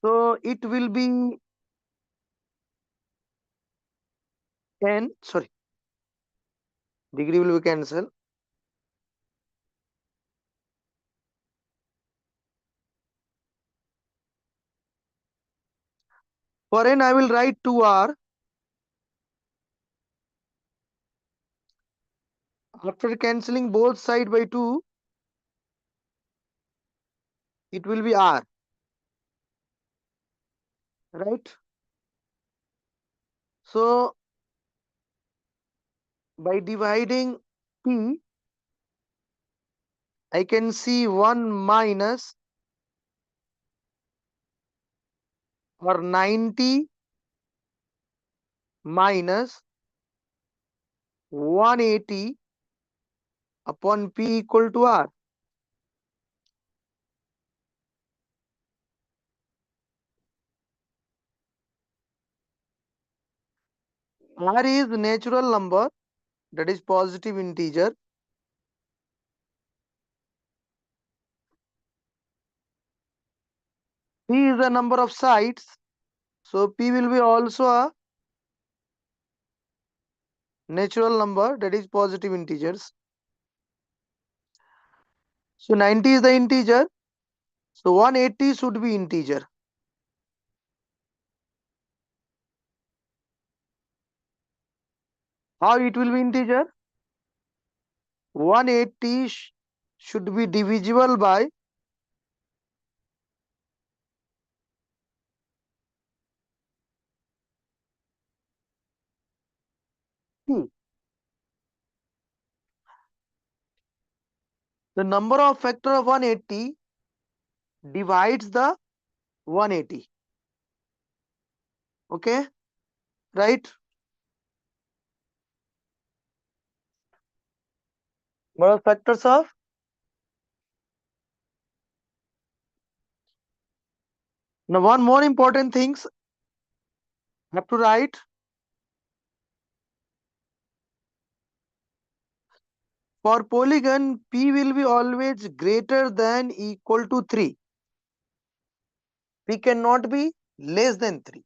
So it will be n, sorry, degree will be cancelled. For n I will write 2r. After cancelling both side by 2, it will be r. Right? So by dividing P, I can see 1 minus or 90 minus 180 upon P equal to R. R is natural number, that is positive integer. P is the number of sides. So P will be also a natural number, that is positive integers. So 90 is the integer. So 180 should be integer. How it will be integer? 180 should be divisible by P. The number of factor of 180 divides the 180. Okay, right? What are factors of? Now one more important things I have to write. For polygon, P will be always greater than equal to 3. P cannot be less than 3.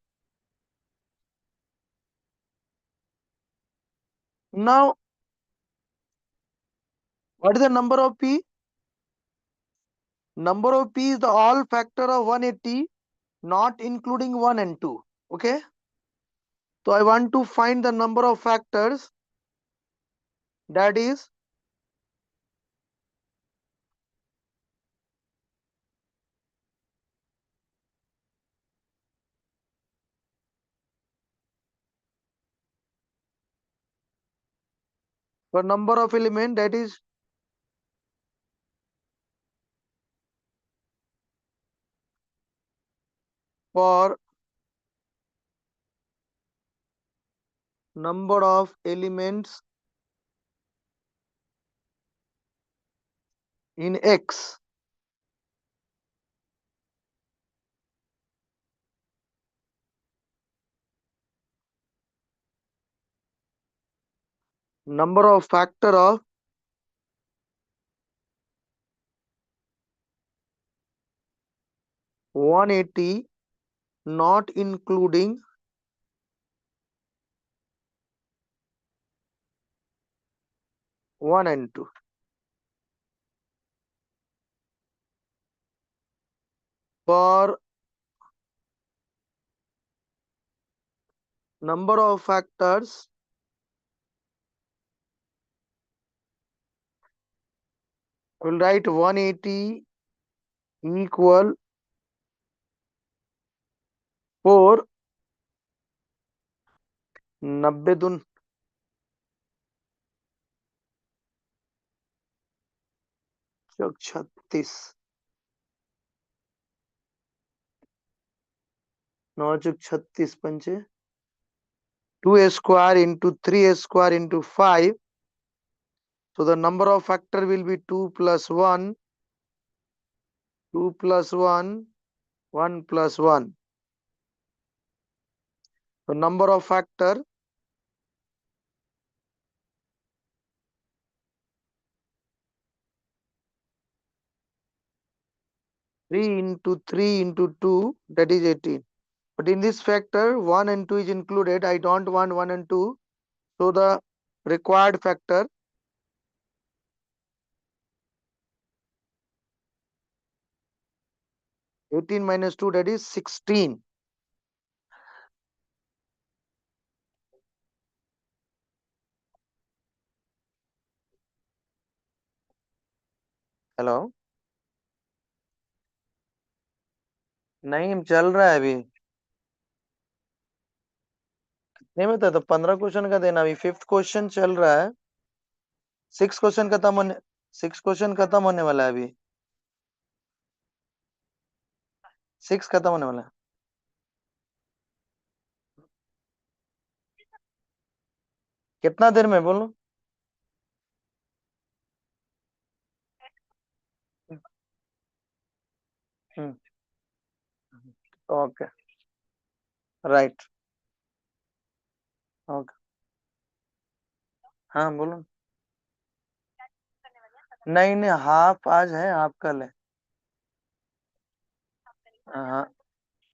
Now, what is the number of P? number of p is the all factor of 180 not including 1 and 2. Okay, so I want to find the number of factors, that is for number of element, that is for number of elements in X. Number of factor of 180 not including 1 and 2. For number of factors we'll write 180 equal 4, 90 Doon 36, 9 36 पंचे 2 square into 3 square into 5. So the number of factor will be 2 plus 1, 2 plus 1, 1 plus 1. The number of factor 3 into 3 into 2, that is 18. But in this factor 1 and 2 is included. I don't want 1 and 2. So the required factor 18 minus 2, that is 16. Hello, नहीं चल रहा है अभी, नहीं बता तो 15 question का देना, अभी 5th क्वेश्चन चल रहा है, 6 क्वेश्चन खत्म होने 6 क्वेश्चन खत्म होने वाला है, अभी 6 खत्म होने वाला है. कितना देर में बोलो? ओके, राइट, ओके, हाँ बोलो. नहीं नहीं, हाफ आज है, हाफ कल है. हाँ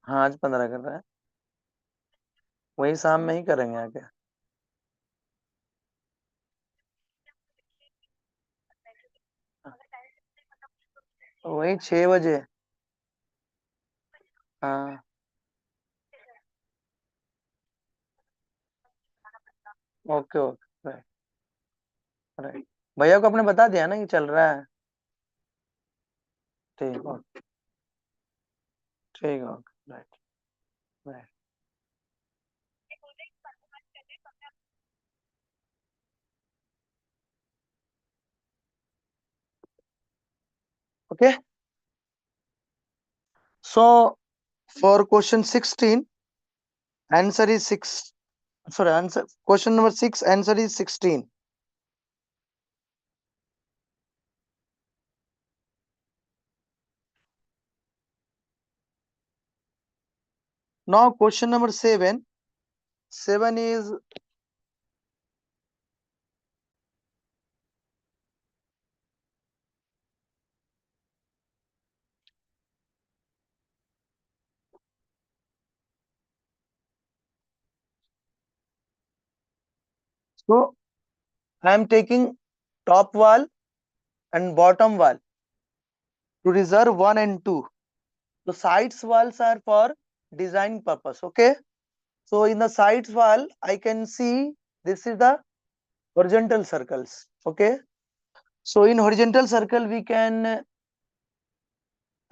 हाँ, आज 15 कर रहा है, वही शाम में ही करेंगे आके. वही 6 बजे. हाँ, ओके ओके, राइट राइट. भैया को आपने बता दिया ना कि चल रहा है? ठीक, ओके, ठीक, okay, right right. Okay, so for question 16, answer is 6. Sorry, answer question number 6, answer is 16. Now question number 7. 7 is so I am taking top wall and bottom wall. to reserve 1 and 2. The sides walls are for design purpose. Okay. So in the sides wall, I can see this is the horizontal circles. Okay. So in horizontal circle, we can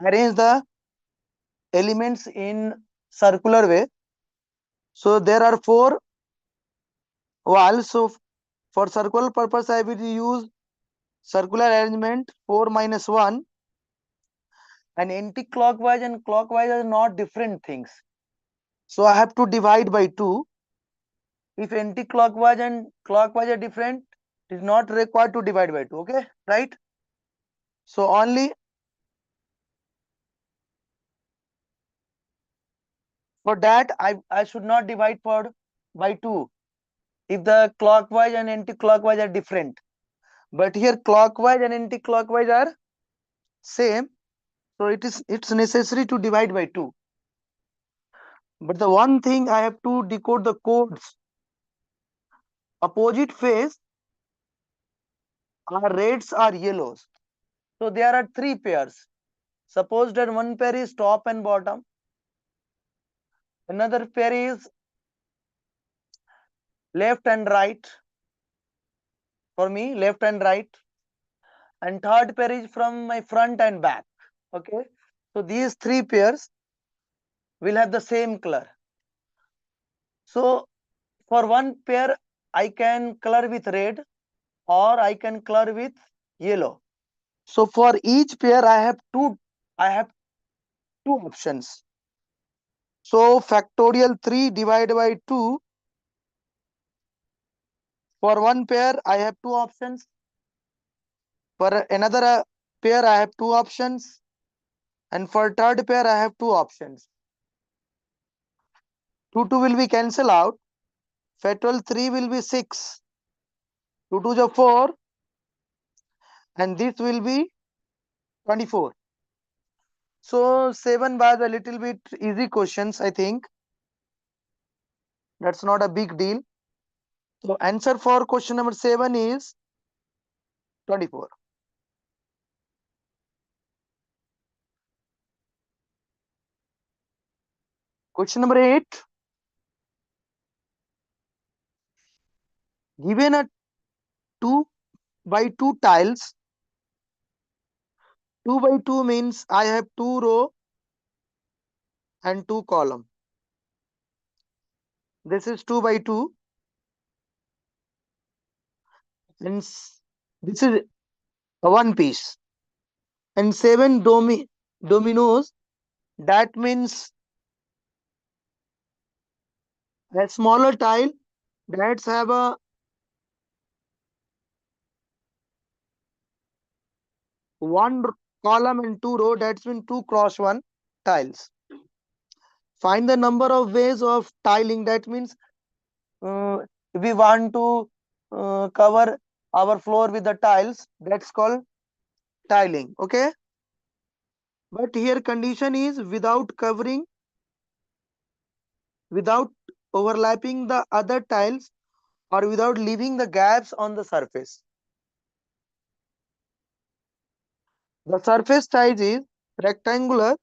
arrange the elements in circular way. So there are 4 walls. So for circular purpose, I will use circular arrangement 4 minus 1, and anti-clockwise and clockwise are not different things. So I have to divide by 2. If anti-clockwise and clockwise are different, it is not required to divide by 2. Okay, right? So only for that I should not divide by 2 if the clockwise and anti-clockwise are different. But here clockwise and anti-clockwise are same, so it's necessary to divide by 2. But the one thing I have to decode the codes. Opposite face are reds or yellows. So there are 3 pairs. Suppose that one pair is top and bottom, another pair is left and right, for me left and right, and third pair is from my front and back. Okay, so these 3 pairs will have the same color. So for one pair I can color with red or I can color with yellow. So for each pair I have two options. So factorial 3 divided by 2, for one pair I have 2 options, for another pair I have 2 options, and for third pair I have 2 options. 2 will be cancelled out. Factorial 3 will be 6. 2 2 is 4, and this will be 24. So 7 was a little bit easy questions, I think. That's not a big deal. So answer for question number 7 is 24. Question number 8. Given a 2 by 2 tiles, 2 by 2 means I have 2 row and 2 column. This is 2 by 2, and this is a one piece, and 7 dominoes. That means a smaller tile that's have a one column and 2 row. That's mean 2 cross 1 tiles. Find the number of ways of tiling. That means if we want to cover our floor with the tiles, that's called tiling. Okay, but here condition is without covering, without overlapping the other tiles, or without leaving the gaps on the surface. The surface size is rectangular,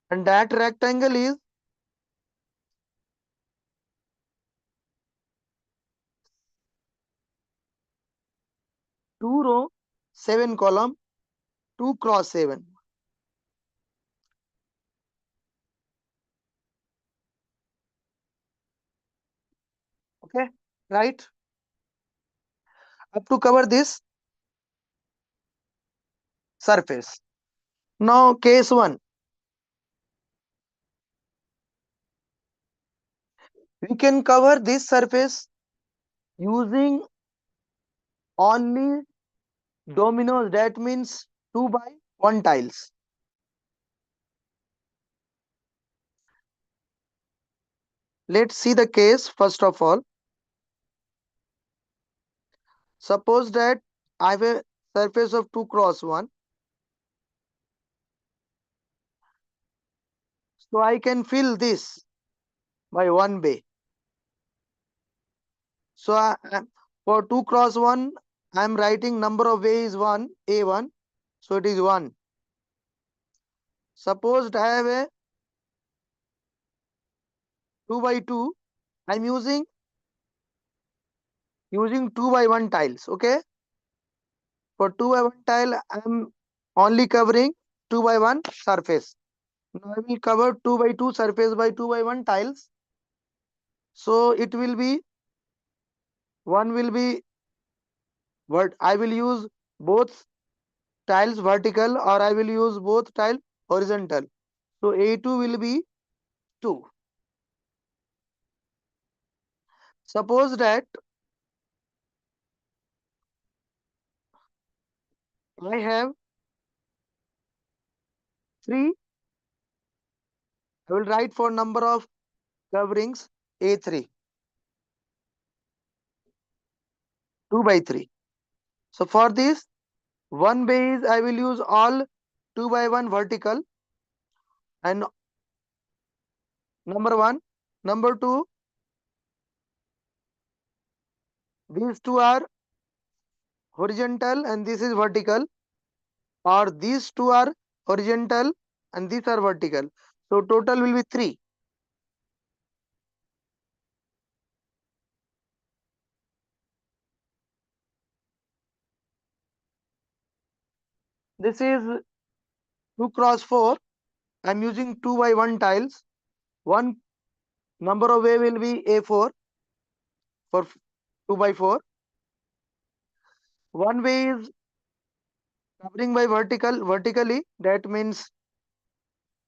and that rectangle is 2 row 7 column 2 cross 7. Okay, right? I have to cover this surface. Now case 1, we can cover this surface using only dominoes. That means 2 by 1 tiles. Let's see the case first of all. Suppose that I have a surface of 2 cross 1. So I can fill this by 1 bay. So for 2 cross 1, I am writing number of way is 1, A1. So it is 1. Suppose I have a 2 by 2. I'm using 2 by 1 tiles. Okay. For 2 by 1 tile, I'm only covering 2 by 1 surface. Now I will cover 2 by 2 surface by 2 by 1 tiles. So it will be, one will be, what I will use both tiles vertical, or I will use both tile horizontal. So A2 will be 2. Suppose that I have 3. I will write for number of coverings A3, 2 by 3. So for this, one base I will use all 2 by 1 vertical, and number 1. Number 2, these two are horizontal and this is vertical, or these two are horizontal and these are vertical. So total will be 3. This is 2 cross 4. I'm using 2 by 1 tiles. One number of way will be A4 for 2 by 4. One way is covering by vertically. That means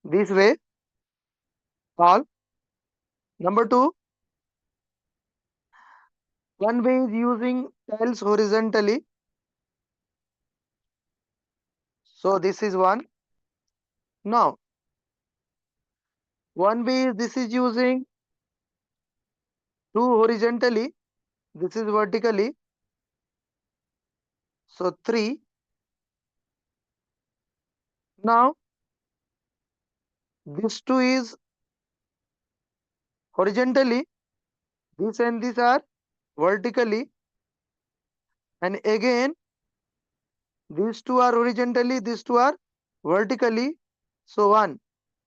this way, all. Number 2, one way is using tiles horizontally. So this is one. Now, one way is, this is using 2 horizontally. This is vertically. So 3. Now, this 2 is horizontally. This and these are vertically. And again, these 2 are horizontally. These 2 are vertically. So 1.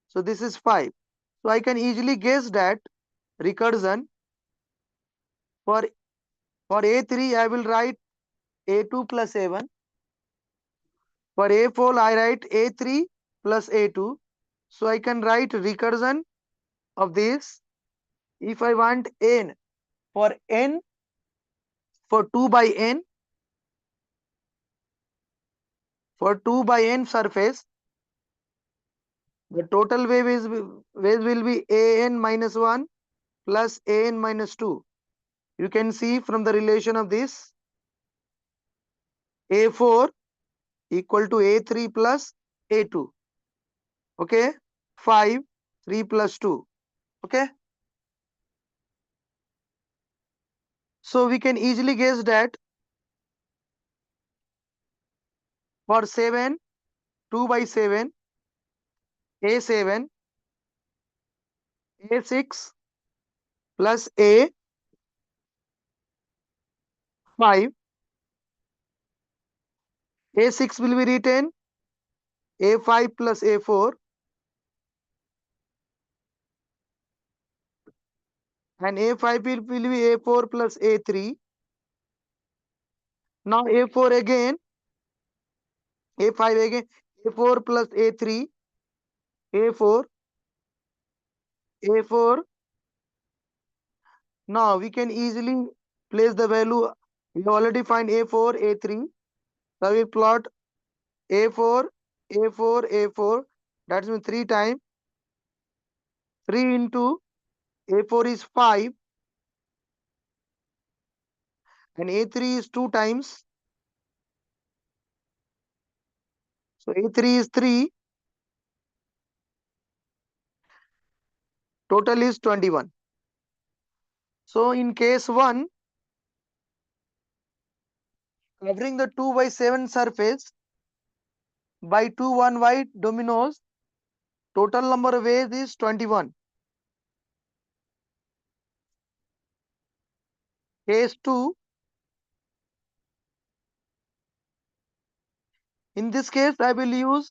So this is 5. So I can easily guess that recursion for A3 I will write A2 plus A1. For A4 I write A3 plus A2. So I can write recursion of this. If I want n, for n, for 2 by n, for 2 by n surface, the total wave will be an minus 1 plus an minus 2. You can see from the relation of this, A4 equal to A3 plus A2. Okay. 5, 3 plus 2. Okay. So we can easily guess that for 7, 2 by 7, A7, A6 plus A5, A6 will be written A5 plus A4, and A5 will be A4 plus A3. Now A4 again, A5 again, A4 plus A3, A4, A4. Now we can easily place the value. We already find A4, A3. So we plot A4, A4, A4. That means 3 times. 3 into A4 is 5, and A3 is 2 times. So A3 is 3. Total is 21. So in case 1, covering the 2 by 7 surface by 2 1 wide dominoes, total number of ways is 21. Case 2, in this case I will use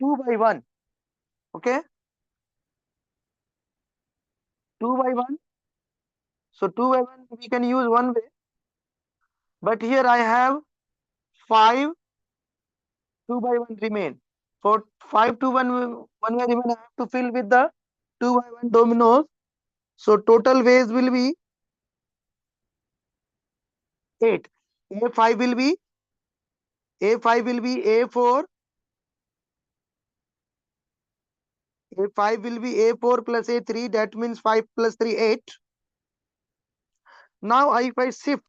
2 by 1. Okay, 2 by 1. So 2 by 1 we can use one way, but here I have 5 2 by 1 remain. For 5 to 1 1 way remain, I have to fill with the 2 by 1 dominoes. So total ways will be 8. A5 will be A5 will be A4. A5 will be A4 plus A3. That means 5 plus 3 8. Now if I shift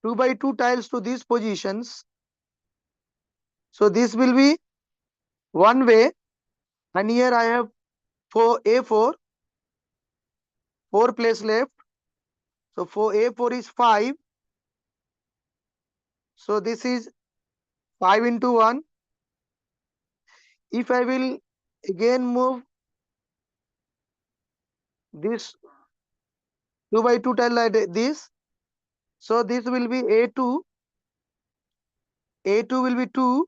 2 by 2 tiles to these positions, so this will be one way, and here I have 4 A4, 4 place left. So for A4 is 5. So this is 5 into 1. If I will again move this 2 by 2 tile like this, so this will be A2. A2 will be 2.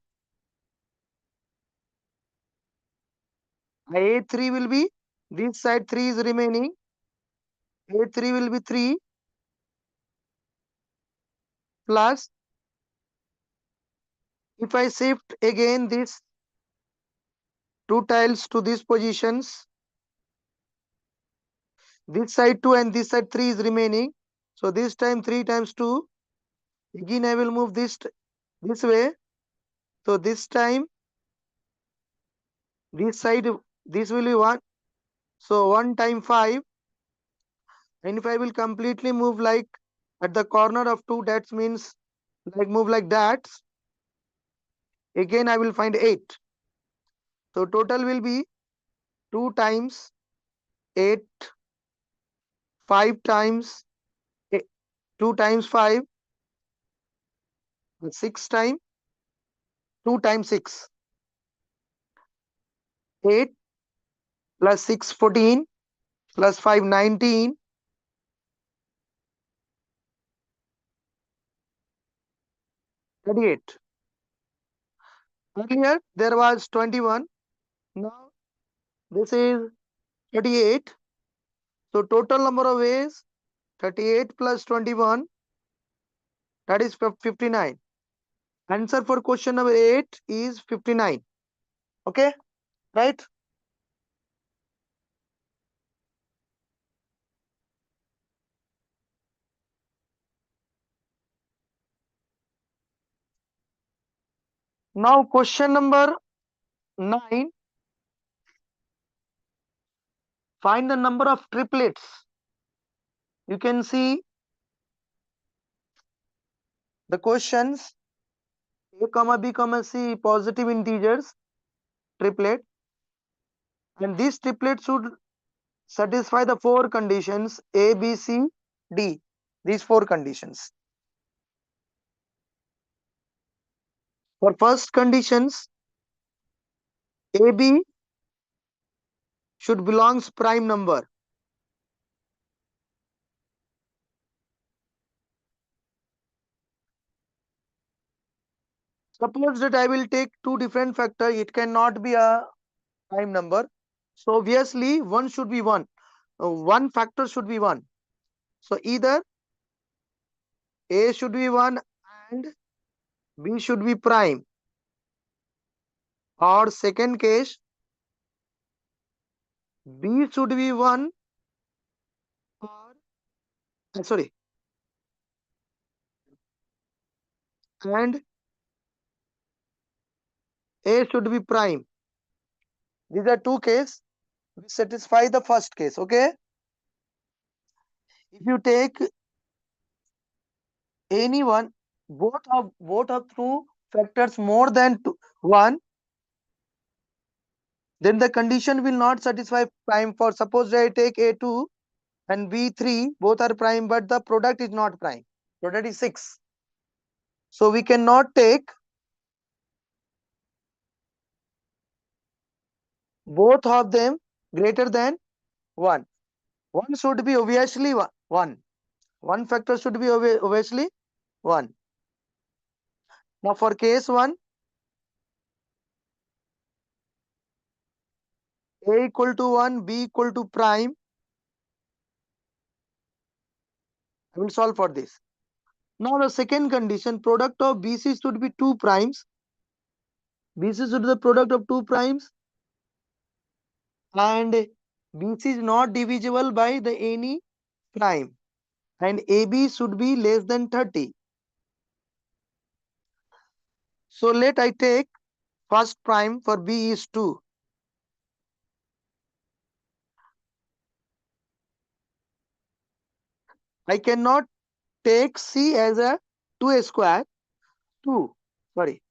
A3 will be, this side 3 is remaining. A3 will be 3 plus, if I shift again this 2 tiles to these positions, this side 2 and this side 3 is remaining. So this time 3 times 2. Again I will move this way. So this time this side, this will be 1. So 1 time 5. And if I will completely move like at the corner of 2, that means like move like that. Again I will find 8. So total will be 2 times 8, 5 times 8, 2 times 5, 6 times 2 times 6. 8 plus 6 14 plus 5 19. 38. Earlier there was 21. Now this is 38. So total number of ways 38 plus 21, that is 59. Answer for question number 8 is 59. Okay, right? Now question number 9. Find the number of triplets. You can see the questions A comma B comma C positive integers triplet, and this triplet should satisfy the 4 conditions A, B, C, D. These 4 conditions. For first conditions, AB should belongs prime number. Suppose that I will take 2 different factors, it cannot be a prime number. So obviously one should be 1. One factor should be 1. So either A should be 1 and B should be prime, or second case B should be 1 or sorry, and A should be prime. These are 2 cases which satisfy the first case. Okay, if you take any one, both of 2 factors more than 1, then the condition will not satisfy prime. For suppose I take A2 and B3, both are prime, but the product is not prime. Product is 6. So we cannot take both of them greater than 1. One should be obviously 1. One factor should be obviously 1. Now for case 1, A equal to 1, B equal to prime. I will solve for this. Now the second condition, product of BC should be 2 primes. BC should be the product of 2 primes, and BC is not divisible by the any prime, and AB should be less than 30. So let I take first prime for B is 2. I cannot take C as a 2 square 2. Sorry.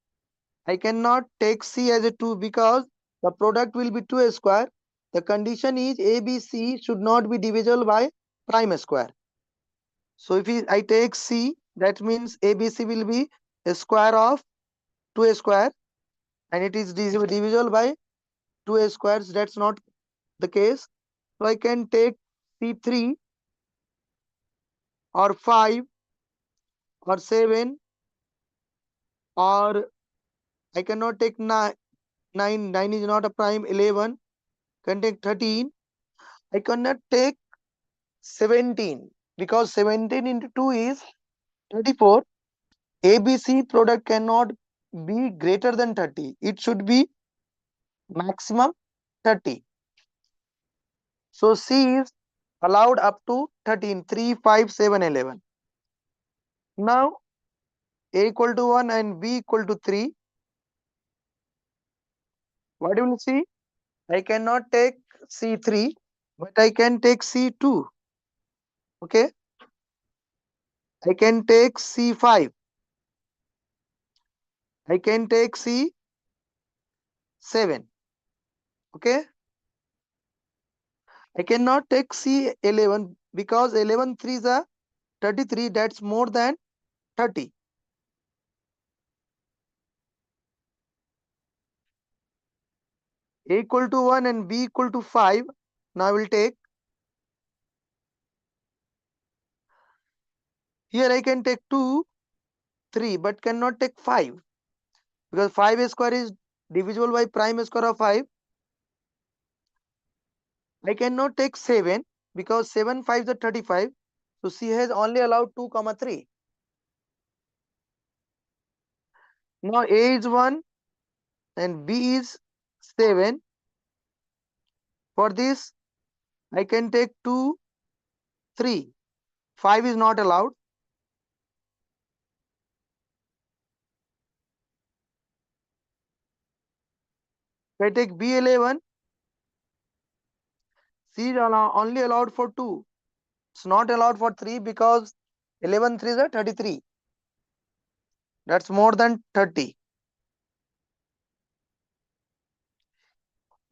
I cannot take C as a 2 because the product will be 2 square. The condition is ABC should not be divisible by prime square. So if I take C, that means ABC will be a square of 2 square, and it is divisible by 2 squares. That's not the case. So I can take C3 or 5 or 7, or I cannot take 9. 9 is not a prime. 11 can take 13. I cannot take 17 because 17 into 2 is 34. ABC product cannot be greater than 30. It should be maximum 30. So C is allowed up to 13. 3, 5, 7, 11. Now A equal to 1 and B equal to 3. What do you see? I cannot take C3, but I can take C2. Okay. I can take C5. I can take C7. Okay. I cannot take C11 because 11 3s are 33. That's more than 30. A equal to 1 and B equal to 5. Now I will take. Here I can take 2, 3, but cannot take 5 because 5 square is divisible by prime square of 5. I cannot take 7 because 7 5 is 35. So C has only allowed 2, 3. Now A is 1 and B is 7. For this, I can take 2, 3. 5 is not allowed. If I take B11, C is only allowed for 2. It's not allowed for 3 because 11 3s are 33. That's more than 30.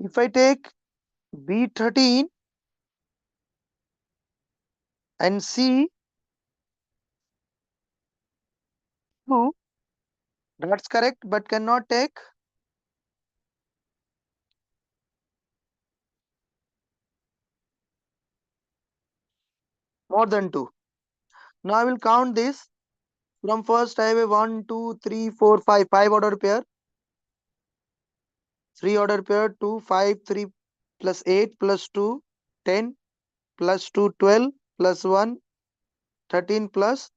If I take B13 and C2, that's correct, but cannot take more than 2. Now I will count this. From first, I have a 1, 2, 3, 4, 5, 5 order pair, 3 order pair, 2, 5, 3 plus 8 plus 2, 10 plus 2, 12 plus 1, 13 plus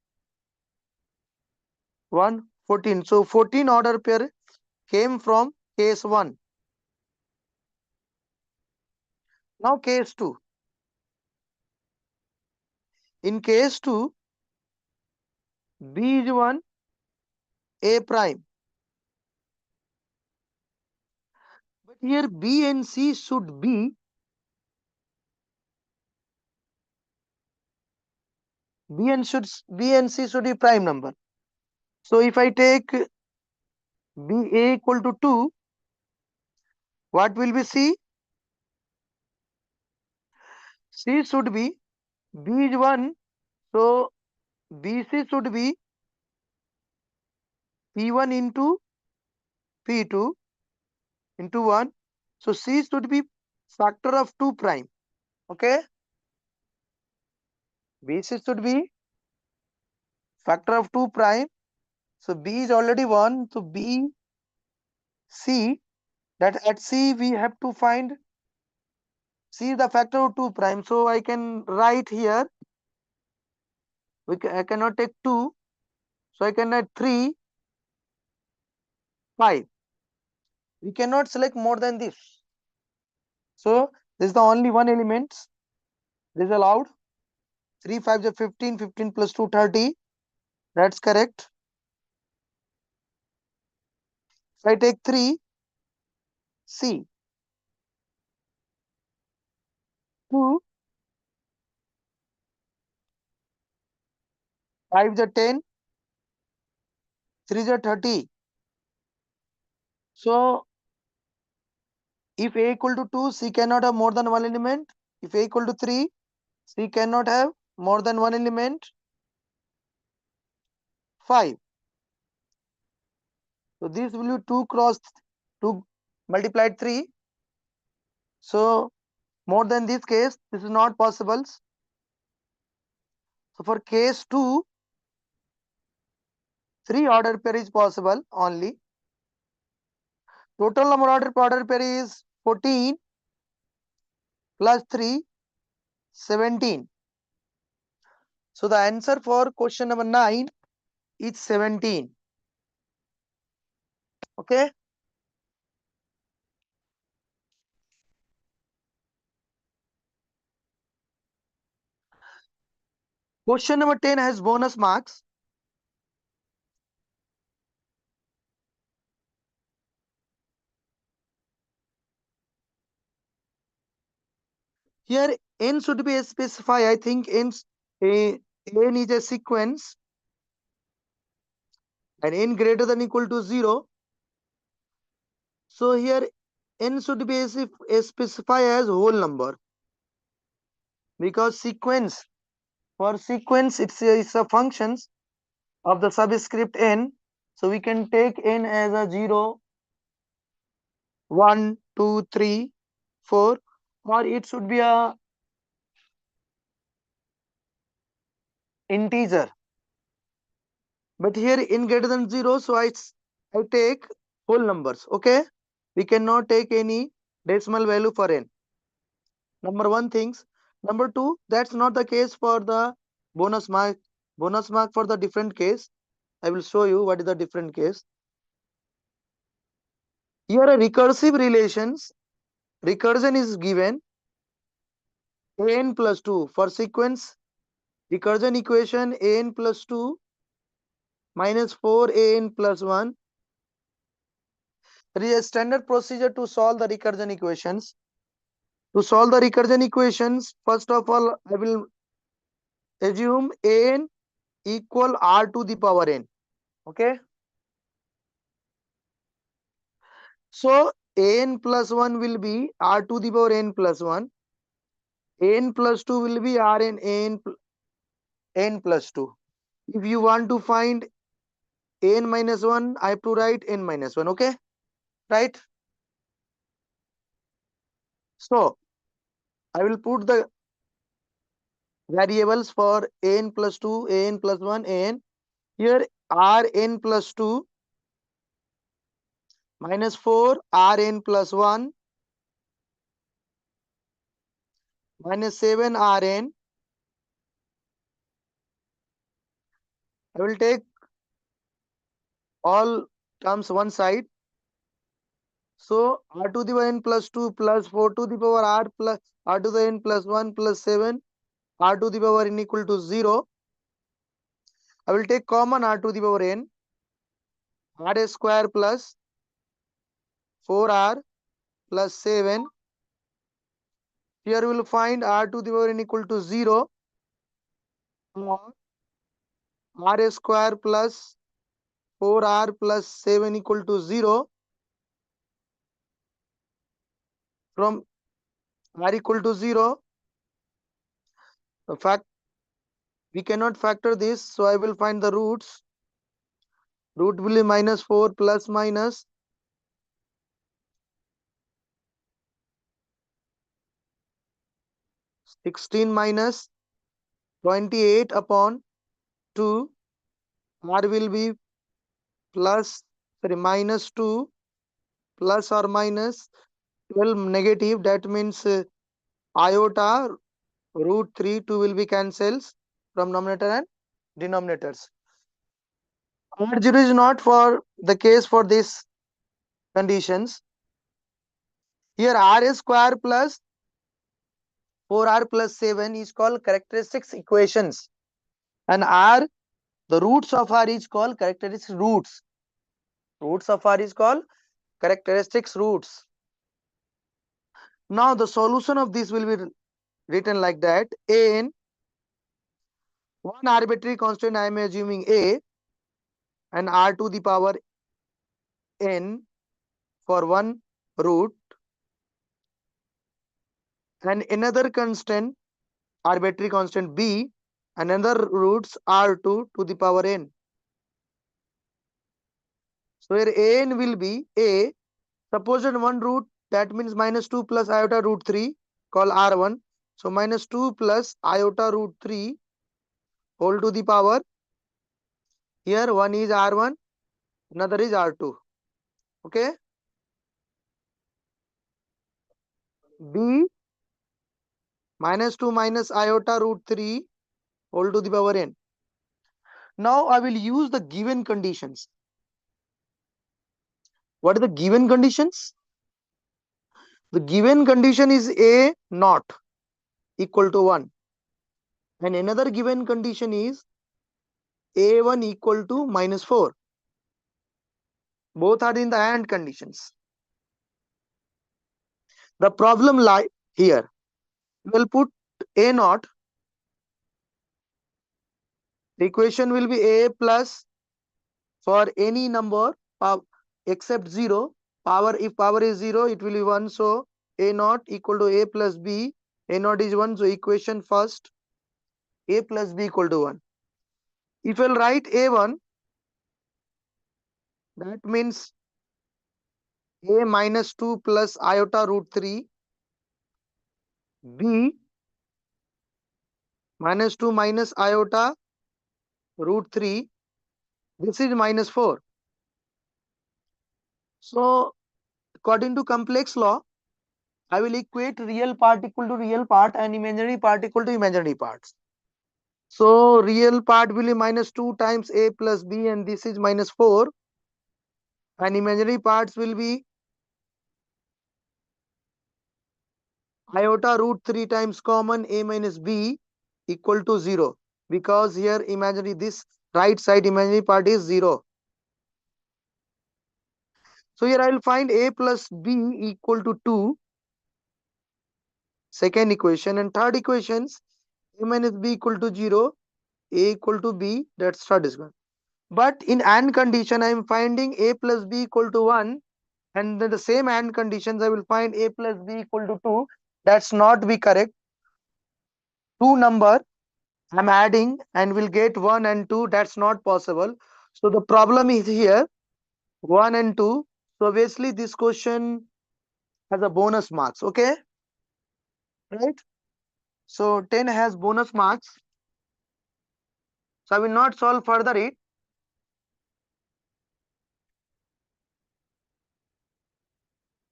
1, 14. So 14 order pair came from case 1. Now case 2. In case 2, B is 1, A prime. But here B and C should be B and C should be prime number. So if I take B A equal to 2, what will be C? C should be B is 1. So BC should be P1 into P2 into 1. So C should be factor of 2 prime. Okay. BC should be factor of 2 prime. So B is already 1. So B C, that at C we have to find C is the factor of 2 prime. So I can write here, I cannot take 2. So I can write 3, 5. We cannot select more than this. So this is the only one element. This is allowed. 3 5 is 15, 15 plus 2 30. That's correct. If I take 3, C. 2, 5 is 10, 3 is 30. So if A equal to 2, C cannot have more than one element. If A equal to 3, C cannot have more than one element. 5. So this will be 2 cross 2 multiplied 3. So more than this case, this is not possible. So for case 2, 3 order pair is possible only. Total number order pair is 14 plus 3, 17. So the answer for question number 9 is 17. Okay. Question number 10 has bonus marks. Here n should be specified. I think n is a sequence and n greater than equal to 0. So here n should be specified as whole number, because sequence, for sequence it's a functions of the subscript n. So we can take n as a 0, 1, 2, 3, 4, or it should be a integer. But here n greater than 0, so I take whole numbers. Okay, we cannot take any decimal value for n. Number one things. Number two, that's not the case for the bonus mark. Bonus mark for the different case. I will show you what is the different case. Here a recursive relations. Recursion is given an plus 2 for sequence. Recursion equation an plus 2 minus 4an plus 1. There is a standard procedure to solve the recursion equations. To solve the recursion equations, first of all, I will assume an equal r to the power n. Okay. So an plus 1 will be r to the power n plus 1. N plus 2 will be rn n plus 2. If you want to find n minus 1, I have to write n minus 1. Okay. Right. So I will put the variables for n plus 2, n plus 1, n. Here rn plus 2 minus 4 rn plus 1 minus 7 rn. I will take all terms one side. So r to the power n plus 2 plus 4 to the power r plus r to the n plus 1 plus 7 r to the power n equal to 0. I will take common r to the power n, r square plus 4r plus 7. Here we will find r to the power n equal to 0, or r square plus 4r plus 7 equal to 0. From r equal to 0, the fact we cannot factor this, so I will find the roots. Root will be minus 4 plus minus 16 minus 28 upon 2. R will be minus 2 plus or minus 12 negative. That means iota root 3, 2 will be cancels from numerator and denominators. R0 is not for the case for these conditions. Here r square plus 4r plus 7 is called characteristics equations, and r, the roots of r is called characteristics roots. Roots of r is called characteristics roots. Now the solution of this will be written like that: a n, one arbitrary constant I am assuming a, and r to the power n for one root, and another constant, arbitrary constant b, another roots r2 to the power n. So here an will be a. Suppose that one root, that means minus 2 plus iota root 3, call r1. So minus 2 plus iota root 3 whole to the power, here one is r1, another is r2. Okay. B minus 2 minus iota root 3 whole to the power n. Now I will use the given conditions. What are the given conditions? The given condition is a naught equal to 1, and another given condition is a1 equal to minus 4. Both are in the AND conditions. The problem lies here. We will put a naught. The equation will be a plus for any number except 0. Power, if power is 0, it will be 1. So a naught equal to a plus b. A naught is 1. So equation first, a plus b equal to 1. If I will write a1, that means a minus 2 plus iota root 3, b minus 2 minus iota root 3, this is minus 4. So according to complex law, I will equate real part equal to real part and imaginary part equal to imaginary parts. So real part will be minus 2 times a plus b, and this is minus 4, and imaginary parts will be iota root 3 times common a minus b equal to 0, because here imaginary, this right side imaginary part is 0. So here I will find a plus b equal to 2, second equation, and third equations a minus b equal to 0, a equal to b, that's third equation. But in AND condition I am finding a plus b equal to 1, and then the same AND conditions I will find a plus b equal to 2. That's not be correct. Two number I'm adding and will get 1 and 2. That's not possible. So the problem is here 1 and 2. So obviously this question has a bonus marks. Okay, right? So 10 has bonus marks. So I will not solve further it.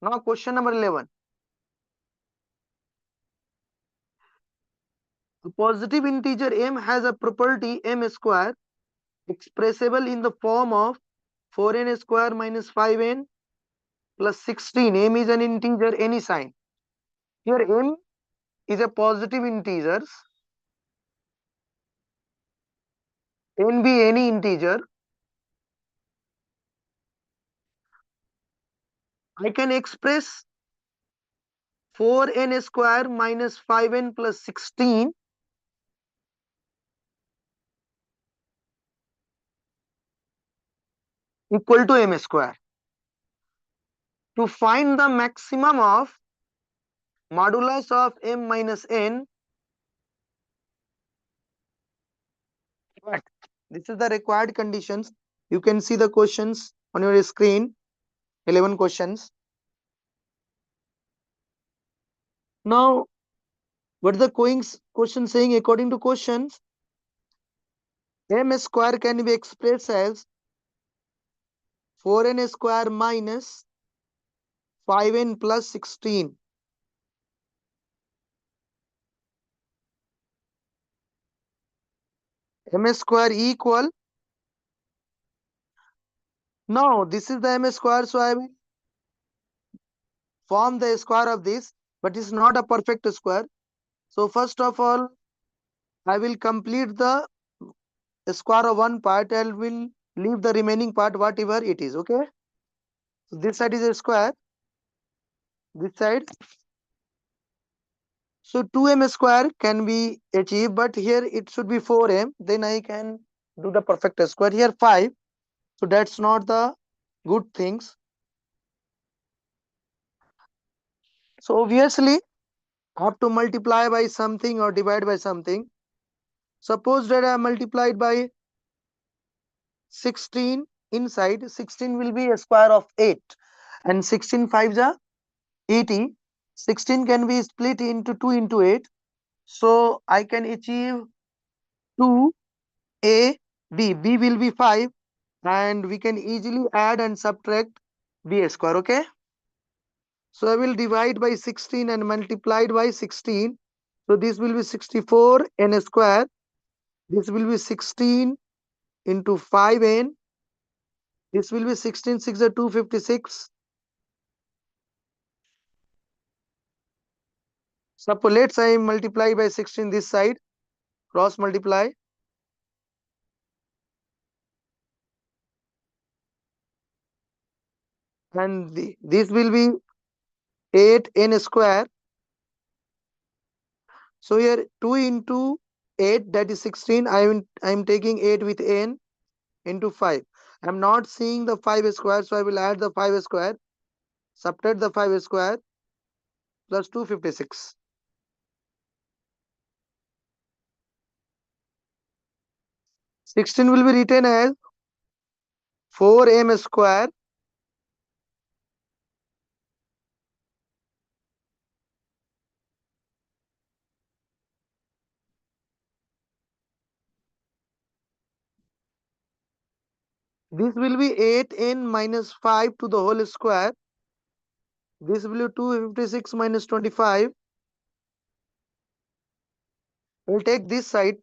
Now question number 11. A positive integer m has a property m square expressible in the form of 4n square minus 5n plus 16. M is an integer, any sign. Here m is a positive integer, n be any integer. I can express 4n square minus 5n plus 16 equal to m square. To find the maximum of modulus of m minus n, but this is the required conditions. You can see the questions on your screen, 11 questions. Now, what is the question saying? According to questions, m square can be expressed as 4n square minus 5n plus 16. m square equal. Now this is the m square, so I will form the square of this, but it's not a perfect square. So first of all, I will complete the square of one part and will leave the remaining part whatever it is. Okay. So this side is a square. This side. So 2m square can be achieved, but here it should be 4m. Then I can do the perfect square. Here 5. So that's not the good things. So obviously I have to multiply by something or divide by something. Suppose that I multiplied by 16 inside. 16 will be a square of 8. And 16 5s are 80. 16 can be split into 2 into 8. So I can achieve 2a b. B will be 5. And we can easily add and subtract b square. Okay. So I will divide by 16 and multiply it by 16. So this will be 64 n square. This will be 16 into 5n. This will be 16 6 are 256. Suppose let's I multiply by 16 this side. Cross multiply. And this will be 8n square. So here 2 into 8, that is 16. I am taking 8 with n into 5. I am not seeing the 5 square, so I will add the 5 square. Subtract the 5 square plus 256. 16 will be written as 4m square this will be 8n minus 5 to the whole square. This will be 256 minus 25. We'll take this side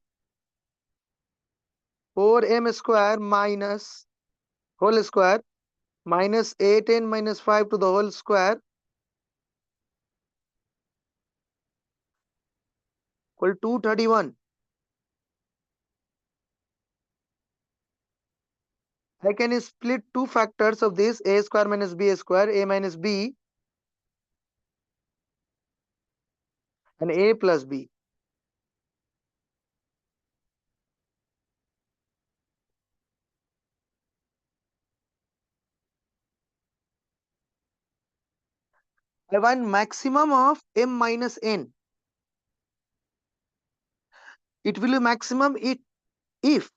4m square minus whole square minus 8n minus 5 to the whole square equal 231. I can split two factors of this, a square minus b square, a minus b and a plus b. I want maximum of m minus n. It will be maximum if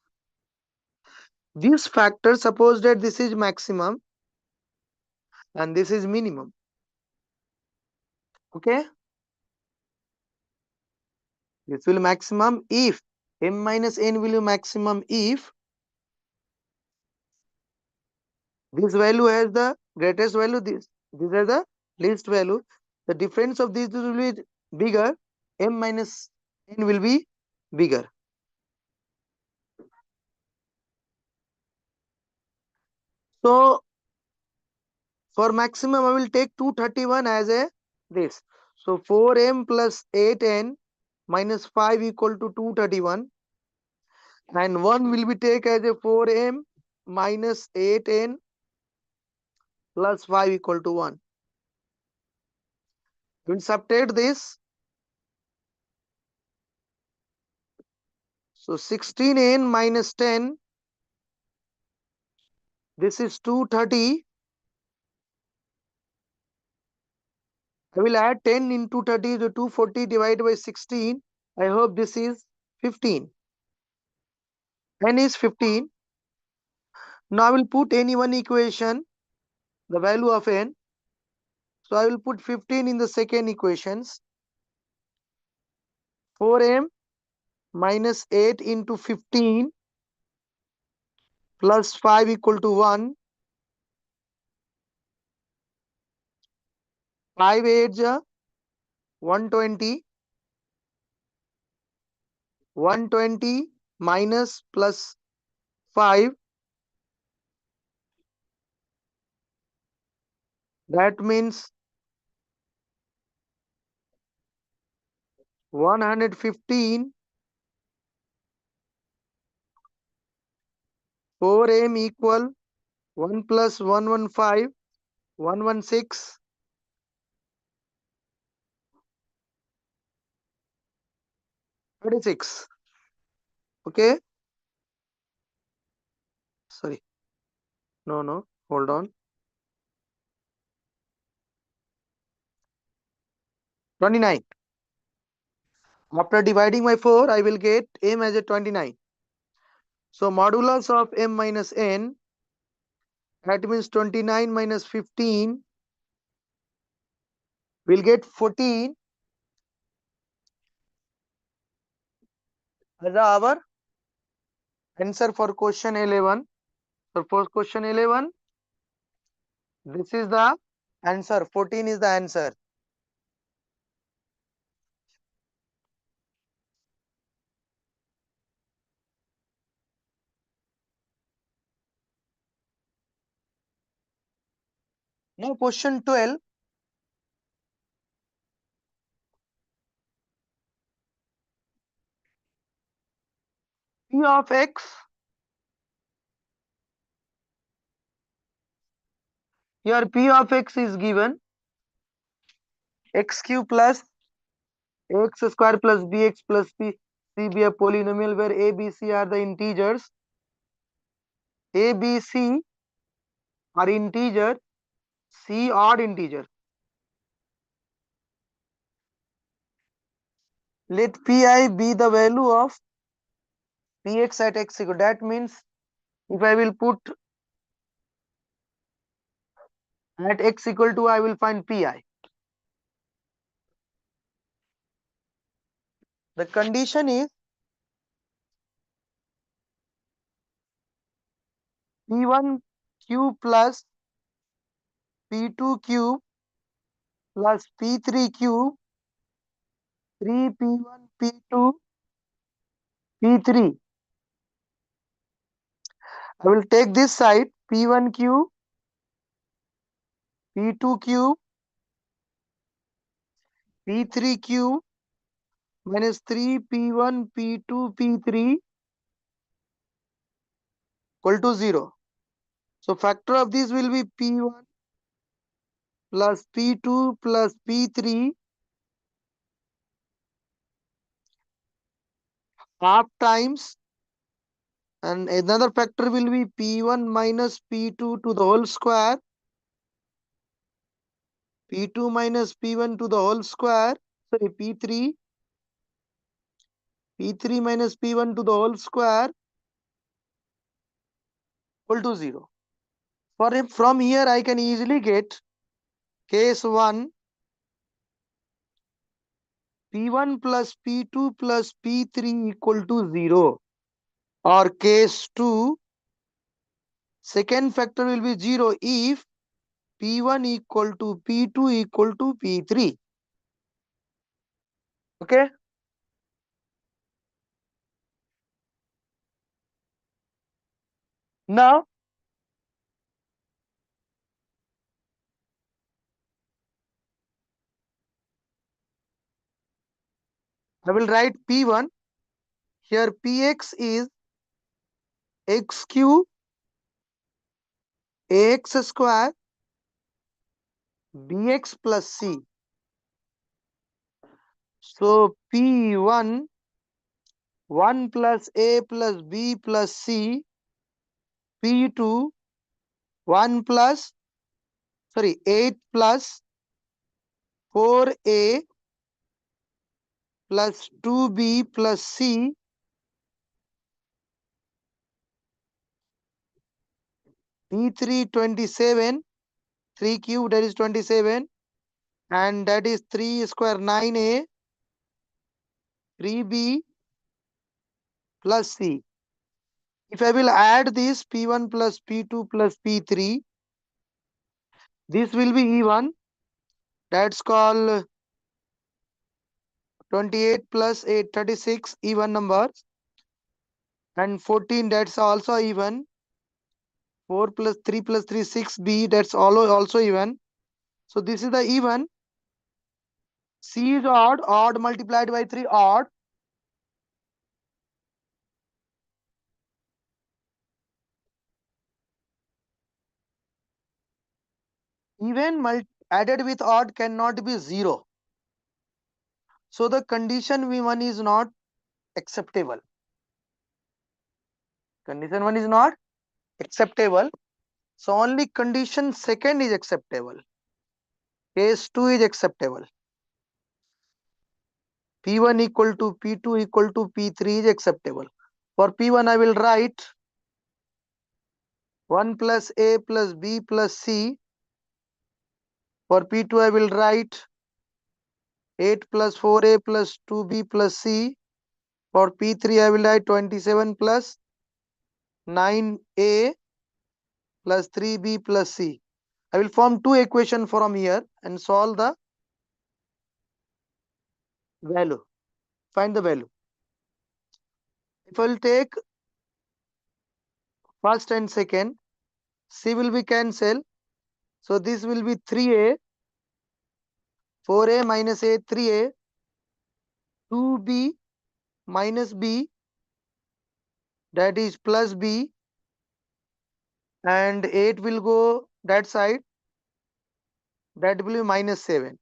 this factor, suppose that this is maximum and this is minimum. Okay. This will maximum if m minus n will be maximum if this value has the greatest value, these are the least value. The difference of these will be bigger. M minus n will be bigger. So for maximum, I will take 231 as a this. So 4m plus 8n minus 5 equal to 231. And 1 will be taken as a 4m minus 8n plus 5 equal to 1. We will subtract this. So 16n minus 10. This is 230. I will add 10 into 30 to 240 divided by 16. I hope this is 15. N is 15. Now I will put any one equation, the value of n. So I will put 15 in the second equations. 4m minus 8 into 15 plus 5 equal to 1. 5 8 120. 120 minus plus 5. That means 115 4m equal 1 plus 115 116 36. Okay, sorry, no, hold on. 29. After dividing by 4, I will get m as a 29. So modulus of m minus n, that means 29 minus 15 will get 14 as our answer for question 11. So for question 11, this is the answer. 14 is the answer. Now question 12. P of x, here P of x is given x cube plus ax square plus bx plus c be a polynomial where a, b, c are the integers. A, B, C are integer, C odd integer. Let Pi be the value of Px at x equal. That means if I will put at x equal to, I will find Pi. The condition is P1 cube plus P2 cube plus P3 cube 3P1 P2 P3. I will take this side P1 cube P2 cube P3 cube minus 3P1 P2 P3 equal to 0. So factor of this will be P1 plus P2 plus P3 half times, and another factor will be P1 minus P2 to the whole square, P2 minus P1 to the whole square, sorry, P3 minus P1 to the whole square equal to 0. From here I can easily get case 1 P1 plus P2 plus P3 equal to 0, or case 2 second factor will be 0 if P1 equal to P2 equal to P3. Okay. Now I will write P1. Here Px is x cube ax square bx plus c. So P1 1 plus a plus b plus c. P2 1 plus, sorry, 8 plus 4a plus 2b plus c. P3 27, 3 cube, that is 27, and that is 3 square 9a 3b plus c. If I will add this P1 plus P2 plus P3, this will be even. That's called 28 plus 8, 36, even numbers. And 14, that's also even. 4 plus 3 plus 3, 6b, that's also even. So this is the even. C is odd, odd multiplied by 3, odd. Even added with odd cannot be 0. So the condition V1 is not acceptable. Condition 1 is not acceptable. So only condition second is acceptable. Case 2 is acceptable. P1 equal to P2 equal to P3 is acceptable. For P1 I will write 1 plus A plus B plus C. For P2 I will write 8 plus 4A plus 2B plus C. For P3 I will write 27 plus 9A plus 3B plus C. I will form two equations from here and solve the value. Find the value. If I will take first and second, C will be cancelled. So this will be 3A, 4A minus A, 3A, 2B minus B, that is plus B, and 8 will go that side, that will be minus 7.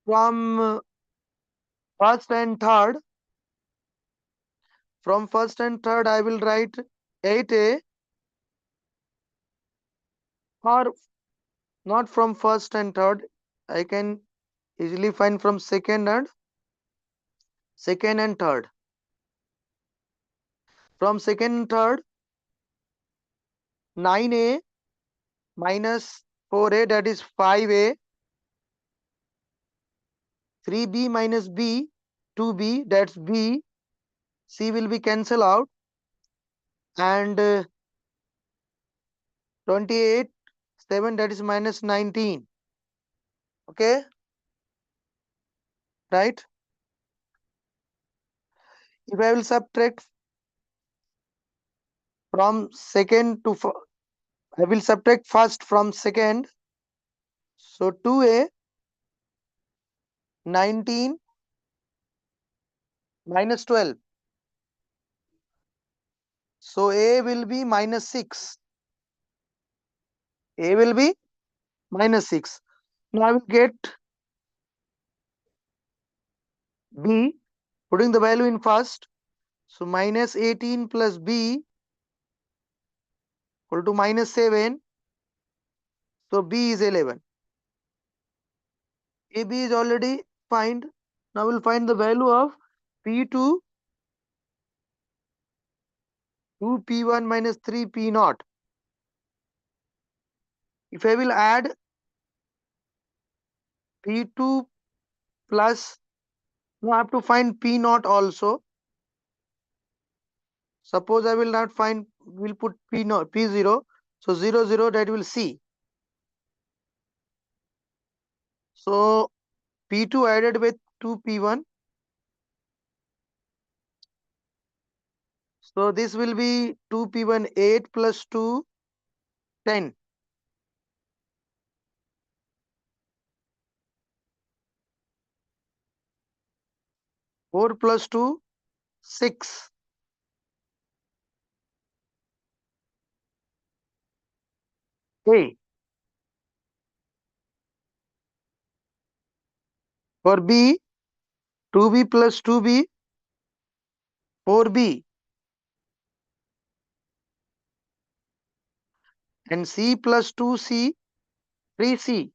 From first and third, I will write 8A, or not from first and third, I can easily find from second and third. From second and third, 9A minus 4A, that is 5A, 3B minus B, 2B, that's B, C will be cancelled out, and 28, 7, that is minus 19. Okay, right? If I will subtract from second to I will subtract first from second. So 2A 19 minus 12. So A will be minus 6. A will be minus 6. Now I will get B, putting the value in first. So minus 18 plus B equal to minus 7. So B is 11. AB is already find. Now we'll find the value of P2, 2P1 minus 3P0. If I will add P2 plus, now I have to find P0 also. Suppose I will not find, we'll put P0, P0. So 0, 0, that will C. So P2 added with 2P1. So this will be 2P1, 8 plus 2, 10. 4 plus 2, 6. A. For B, 2B plus 2B, 4B. And C plus 2C, 3C.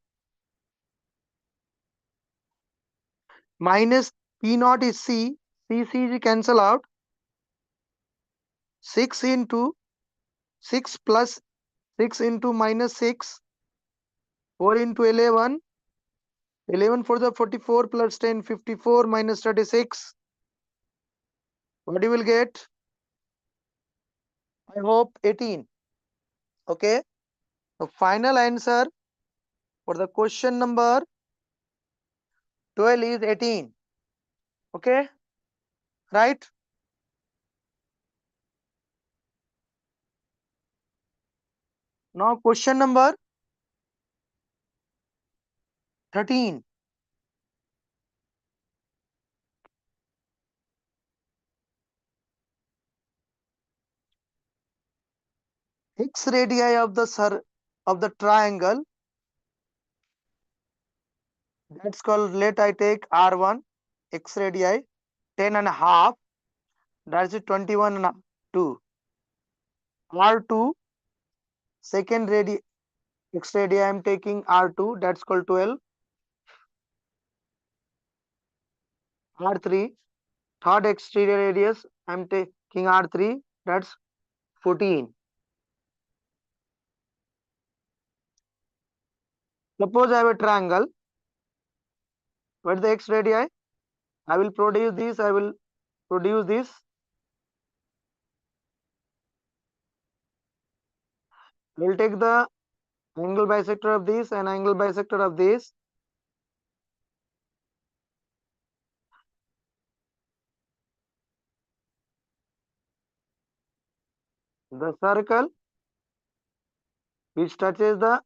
Minus P0 is C. C is cancel out. 6 into 6 plus 6 into minus 6. 4 into 11. 11 for the 44 plus 10, 54 minus 36. What you will get? I hope 18. Okay. The final answer for the question number 12 is 18. Okay. right? Now question number 13. X radii of the triangle, that's called, let I take R1 X radii 10.5, that's it 21 and 2. R2 second radii X radii I am taking R2, that's called 12. R3 third exterior radius I am taking R3, that's 14. Suppose I have a triangle. What is the X radii? I will produce this, I will produce this. I will take the angle bisector of this and angle bisector of this. The circle which touches the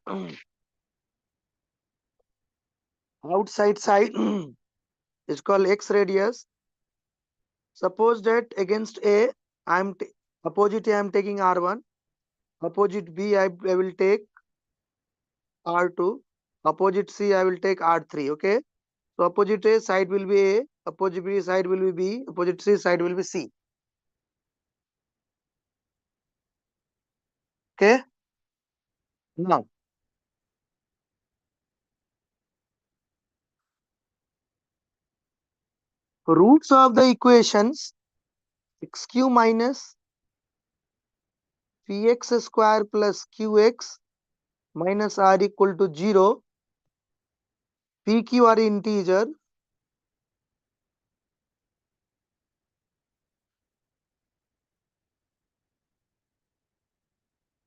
outside side is called X radius. Suppose that against A, opposite A I am taking R1, opposite B I will take R2, opposite C I will take R3. Okay, so opposite A side will be A, opposite B side will be B, opposite C side will be C. Okay, now roots of the equations xq minus px square plus qx minus r equal to 0, pq are integer,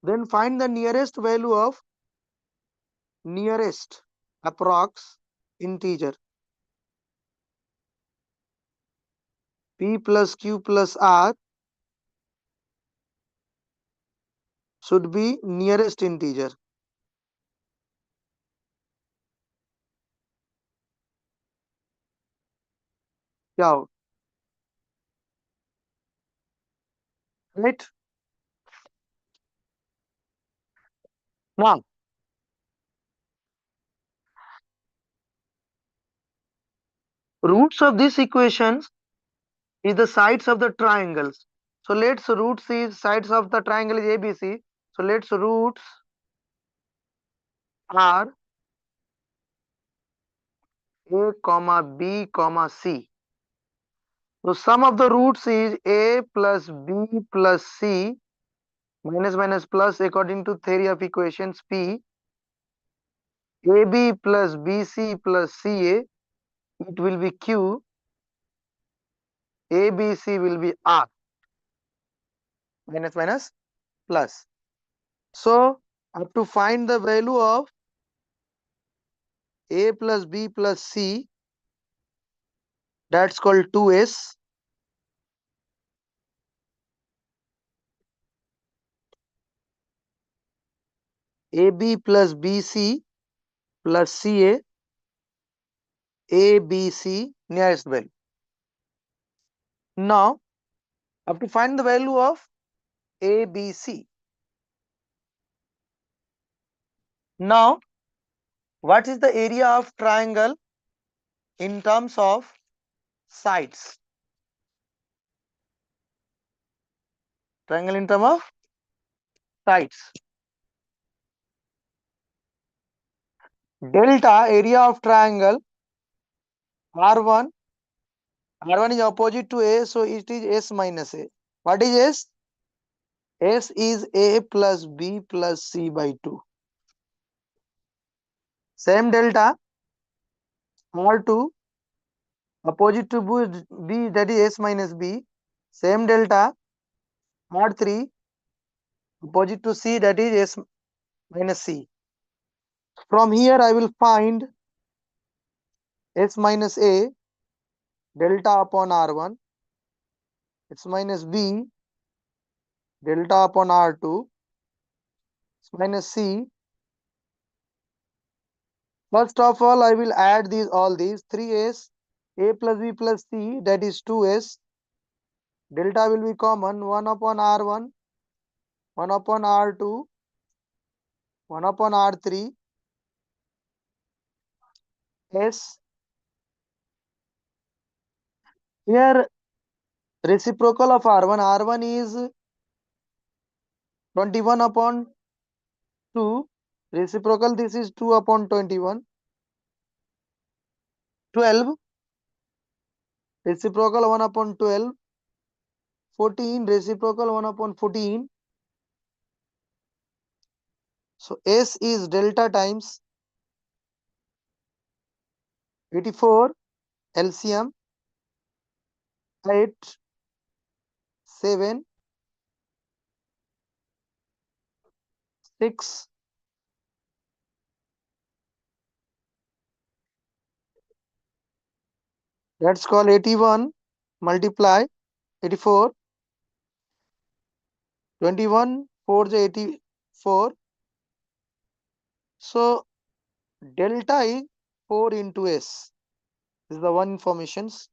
then find the nearest value of nearest approx integer. P plus q plus r should be nearest integer. Yeah, right? Now, roots of these equations is the sides of the triangles. So let's roots is sides of the triangle is ABC. So let's roots are A comma B comma C. So sum of the roots is A plus B plus C minus minus plus according to theory of equations P. AB plus BC plus CA, it will be Q. ABC will be R. Minus minus plus. So I have to find the value of A plus B plus C, that's called 2S. AB plus BC plus CA, ABC nearest value. Now I have to find the value of ABC. Now what is the area of triangle in terms of sides? Triangle in terms of sides. Delta area of triangle R1. R1 is opposite to A, so it is S minus A. What is S? S is A plus B plus C by 2. Same delta R2 opposite to B, that is S minus B. Same delta R3 opposite to C, that is S minus C. From here I will find S minus A delta upon R1 It's minus B delta upon R2. It's minus C. First of all, I will add all these 3s. A plus B plus C, that is 2s. Delta will be common, 1 upon R1, 1 upon R2, 1 upon R3, S. Here reciprocal of R1, R1 is 21 upon 2. Reciprocal, this is 2 upon 21. 12. Reciprocal 1 upon 12. 14. Reciprocal 1 upon 14. So S is delta times 84. LCM 8, 7, 6. That's called 81 multiply 84. 21 4 is 84. So delta is 4 into S. This is the one informations.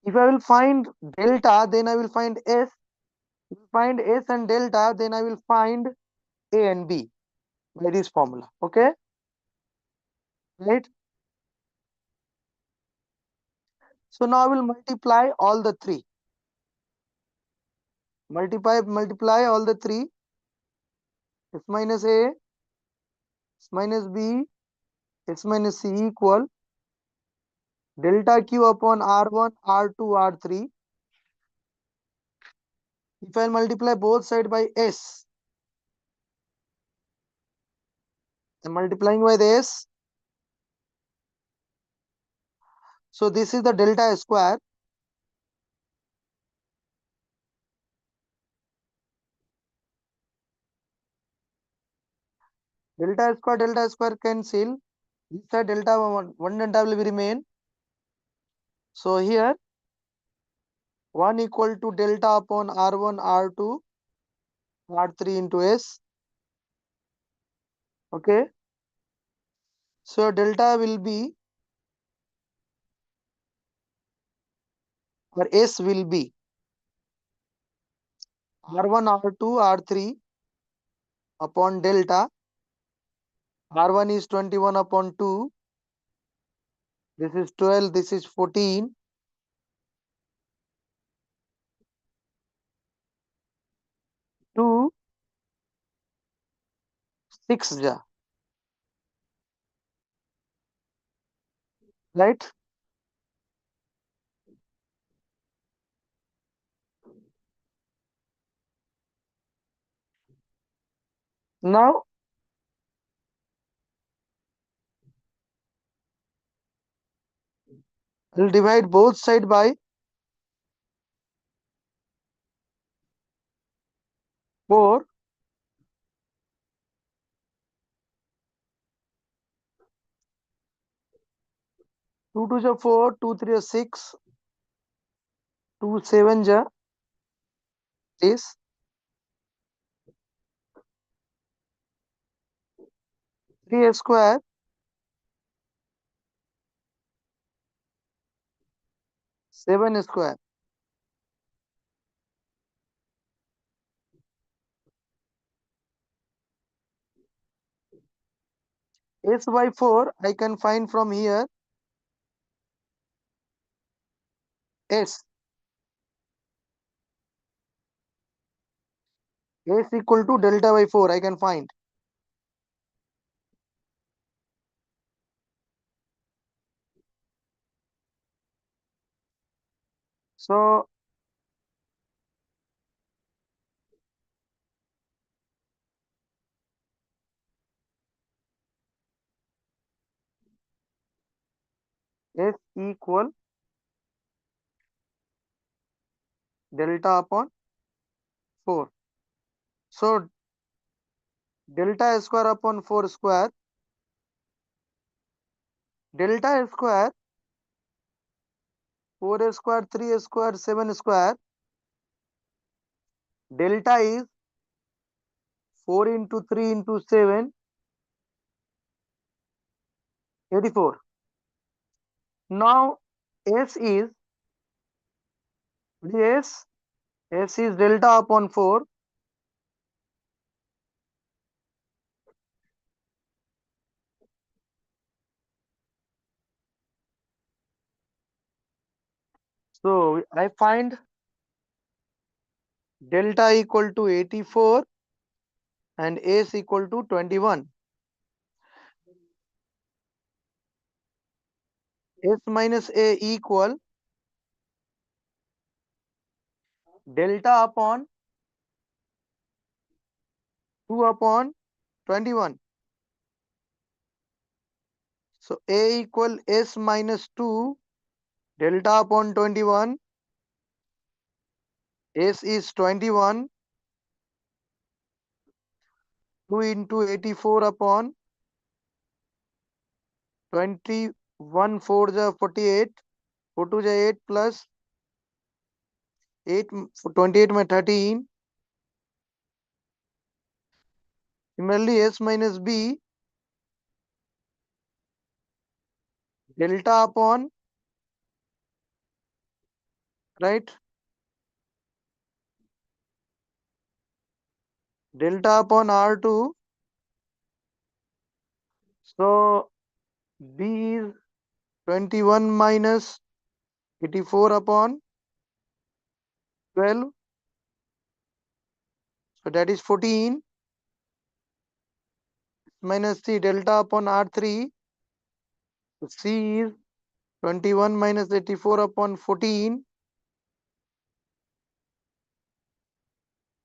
If I will find delta, then I will find S. If I find S and delta, then I will find A and B by this formula. Okay, right? So now I will multiply all the three. Multiply all the three. S minus A, S minus B, S minus C equal delta Q upon R1, R2, R3. If I multiply both sides by S, I'm multiplying by the S. So this is the delta square. Delta square cancel. This side delta one delta will remain. So here 1 equal to delta upon R1, R2, R3 into S. Okay. So delta will be, or S will be R1, R2, R3 upon delta. R1 is 21 upon 2. This is 12. This is 14. 2, 6 ja. Right? Now we'll divide both sides by 4. 2 2 ja 4. 2 3 ja 6. 2 7 ja is 3 square. 7 square. S by 4 I can find from here. S equal to delta by 4 I can find. So S equal delta upon 4. So delta square upon 4 square, delta square 4 square 3 square 7 square, delta is 4 into 3 into 7, 84. Now S is S. S is delta upon 4. So I find delta equal to 84 and S equal to 21. S minus A equal delta upon 2 upon 21. So A equal S minus 2 delta upon 21. S is 21. 2 into 84 upon 21. 4 is 48. 4 2 is 8 plus 8. 28 में 13. Similarly, S minus B delta upon, right, delta upon R2. So B is 21 minus 84 upon 12. So that is 14 minus C delta upon R3. So C is 21 minus 84 upon 14.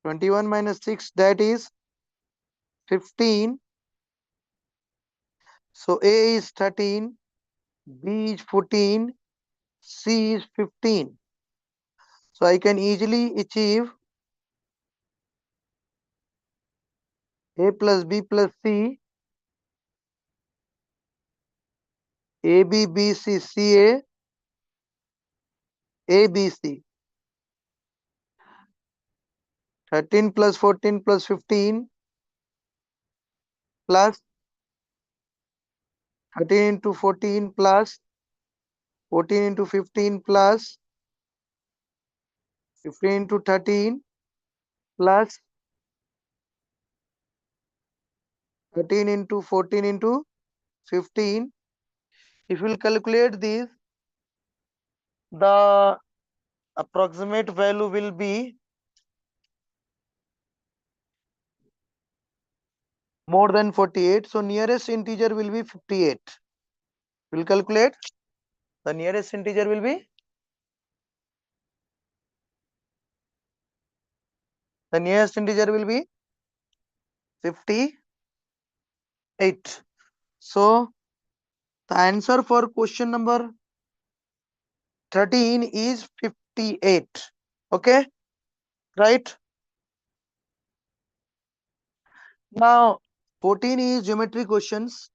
21 minus 6, that is 15. So A is 13, B is 14, C is 15. So I can easily achieve A plus B plus C, AB, BC, CA, ABC. 13 plus 14 plus 15 plus 13 into 14 plus 14 into 15 plus 15 into 13 plus 13 into 14 into 15. If you will calculate this, the approximate value will be more than 48. So nearest integer will be 58. We'll calculate. The nearest integer will be, the nearest integer will be 58. So the answer for question number 13 is 58. Okay, right? Now 14 is geometry questions.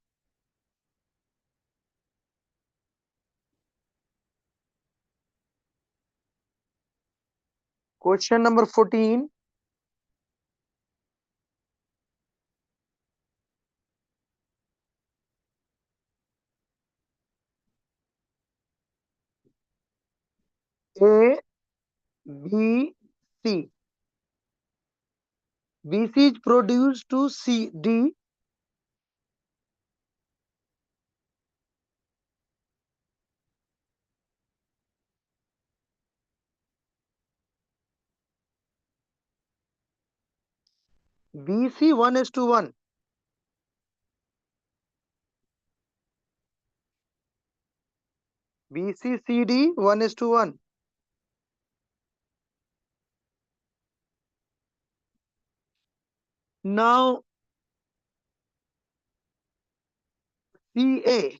Question number 14. A, B, C. BC is produced to CD. BC 1:1. BC CD 1:1. Now CA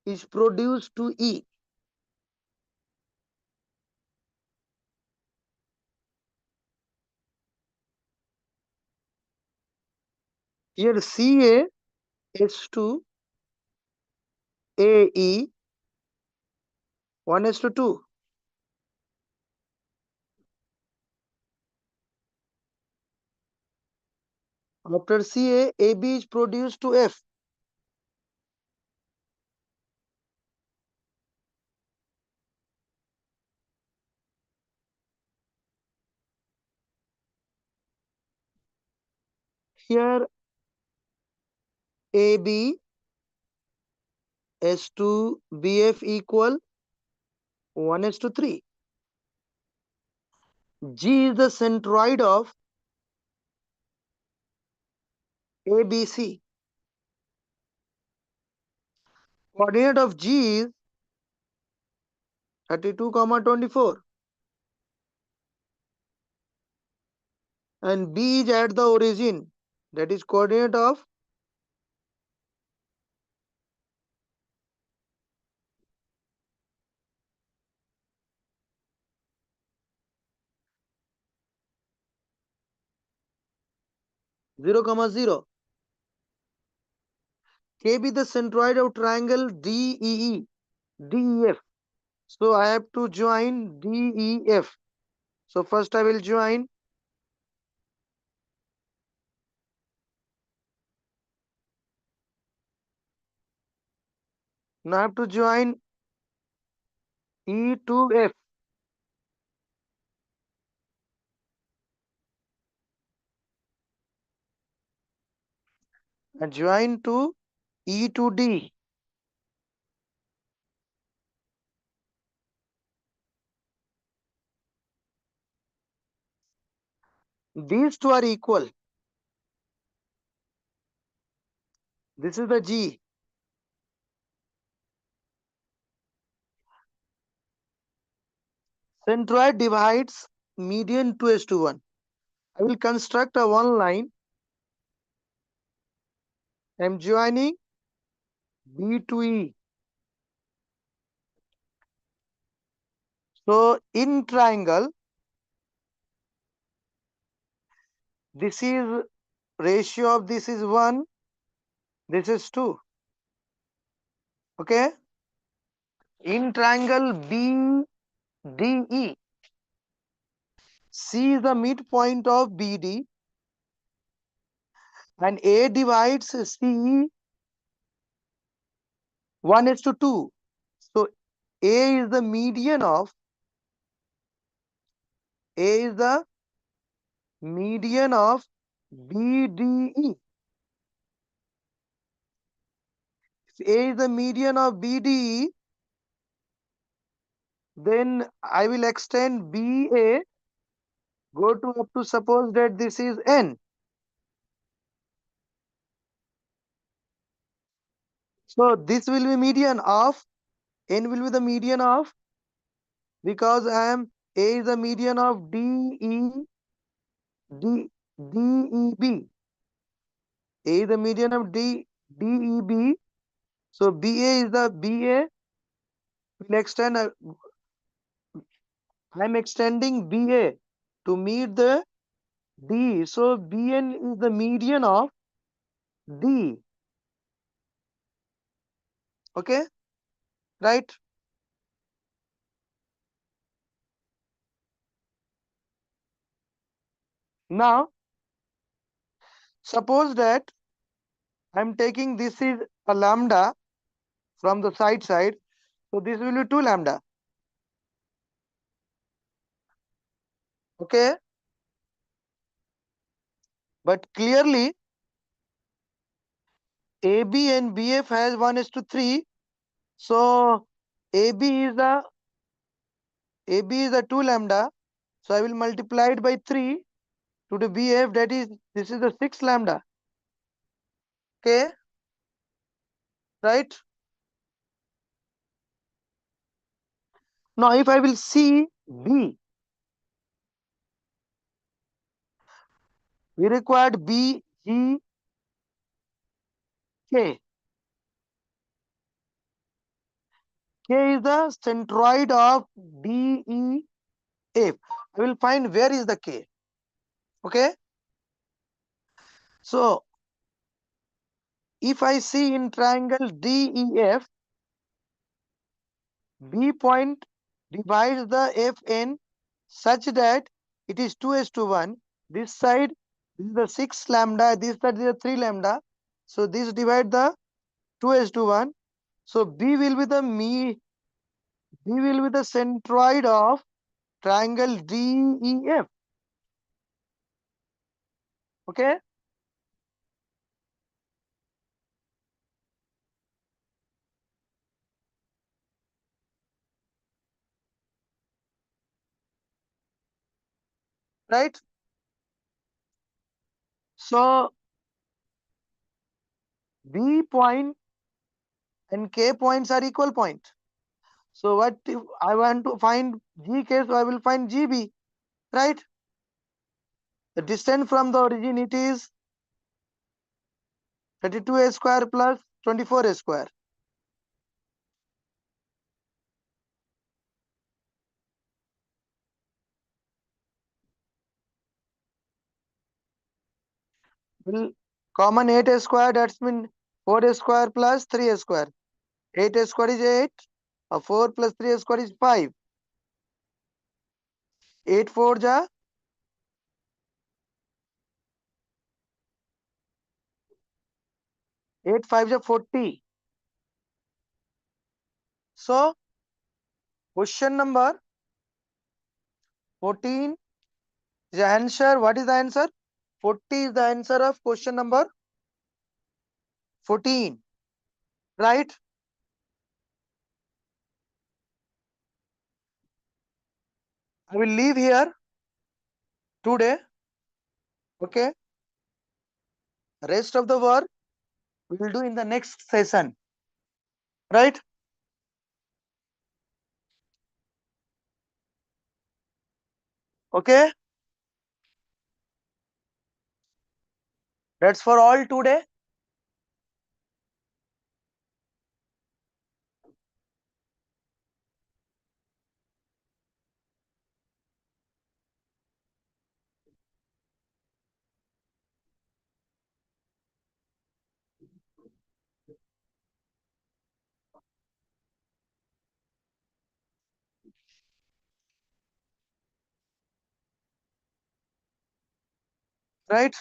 is produced to E. Here CaH2 AE 1:2. After Ca, AB is produced to F. Here AB S2 BF equal 1:3. G is the centroid of ABC. Coordinate of G is 32, 24. And B is at the origin. That is coordinate of 0, 0. KB the centroid of triangle DEE, DEF. So I have to join DEF. So first I will join now I have to join E to F. And join to E to D. These two are equal. This is the G. Centroid divides median 2:1. I will construct a one line. I am joining B to E. So in triangle, this is ratio of this is 1, this is 2. Okay. In triangle BDE, C is the midpoint of BD and A divides CE 1:2. So A is the median of BDE. If A is the median of BDE, then I will extend BA, go to up to suppose that this is N. So this will be median of N will be the median of, because A is the median of DEB. A is the median of DEB. So BA is the BA. Will extend. I am extending BA to meet the D. So BN is the median of D. Okay, right? Now, suppose that I'm taking this is a lambda from the side. So this will be 2 lambda. Okay. But clearly, AB and BF has 1:3. So AB is the 2 lambda. So I will multiply it by 3 to the BF. That is, this is the 6 lambda. Okay. Right. Now if I will see B, we required B, G, K. K is the centroid of DEF. I will find where is the K. Okay. So if I see in triangle DEF, B point divides the FN such that it is 2:1. This side, this is the 6 lambda, this side is the 3 lambda. So this divide the 2:1. So B will be the centroid of triangle DEF. Okay. Right. So B point and K points are equal point. So what if I want to find GK? So I will find GB. Right. The distance from the origin, it is 32a square plus 24a square. Will common 8a square, that's mean 4a square plus 3a square. 8a square is 8. 4 plus 3a square is 5. 8 4 ja 8 5 ja 40. So question number 14 is the answer. What is the answer? 40 is the answer of question number 14. Right? I will leave here today. Okay. Rest of the work we will do in the next session. Right? Okay. That's for all today. Right?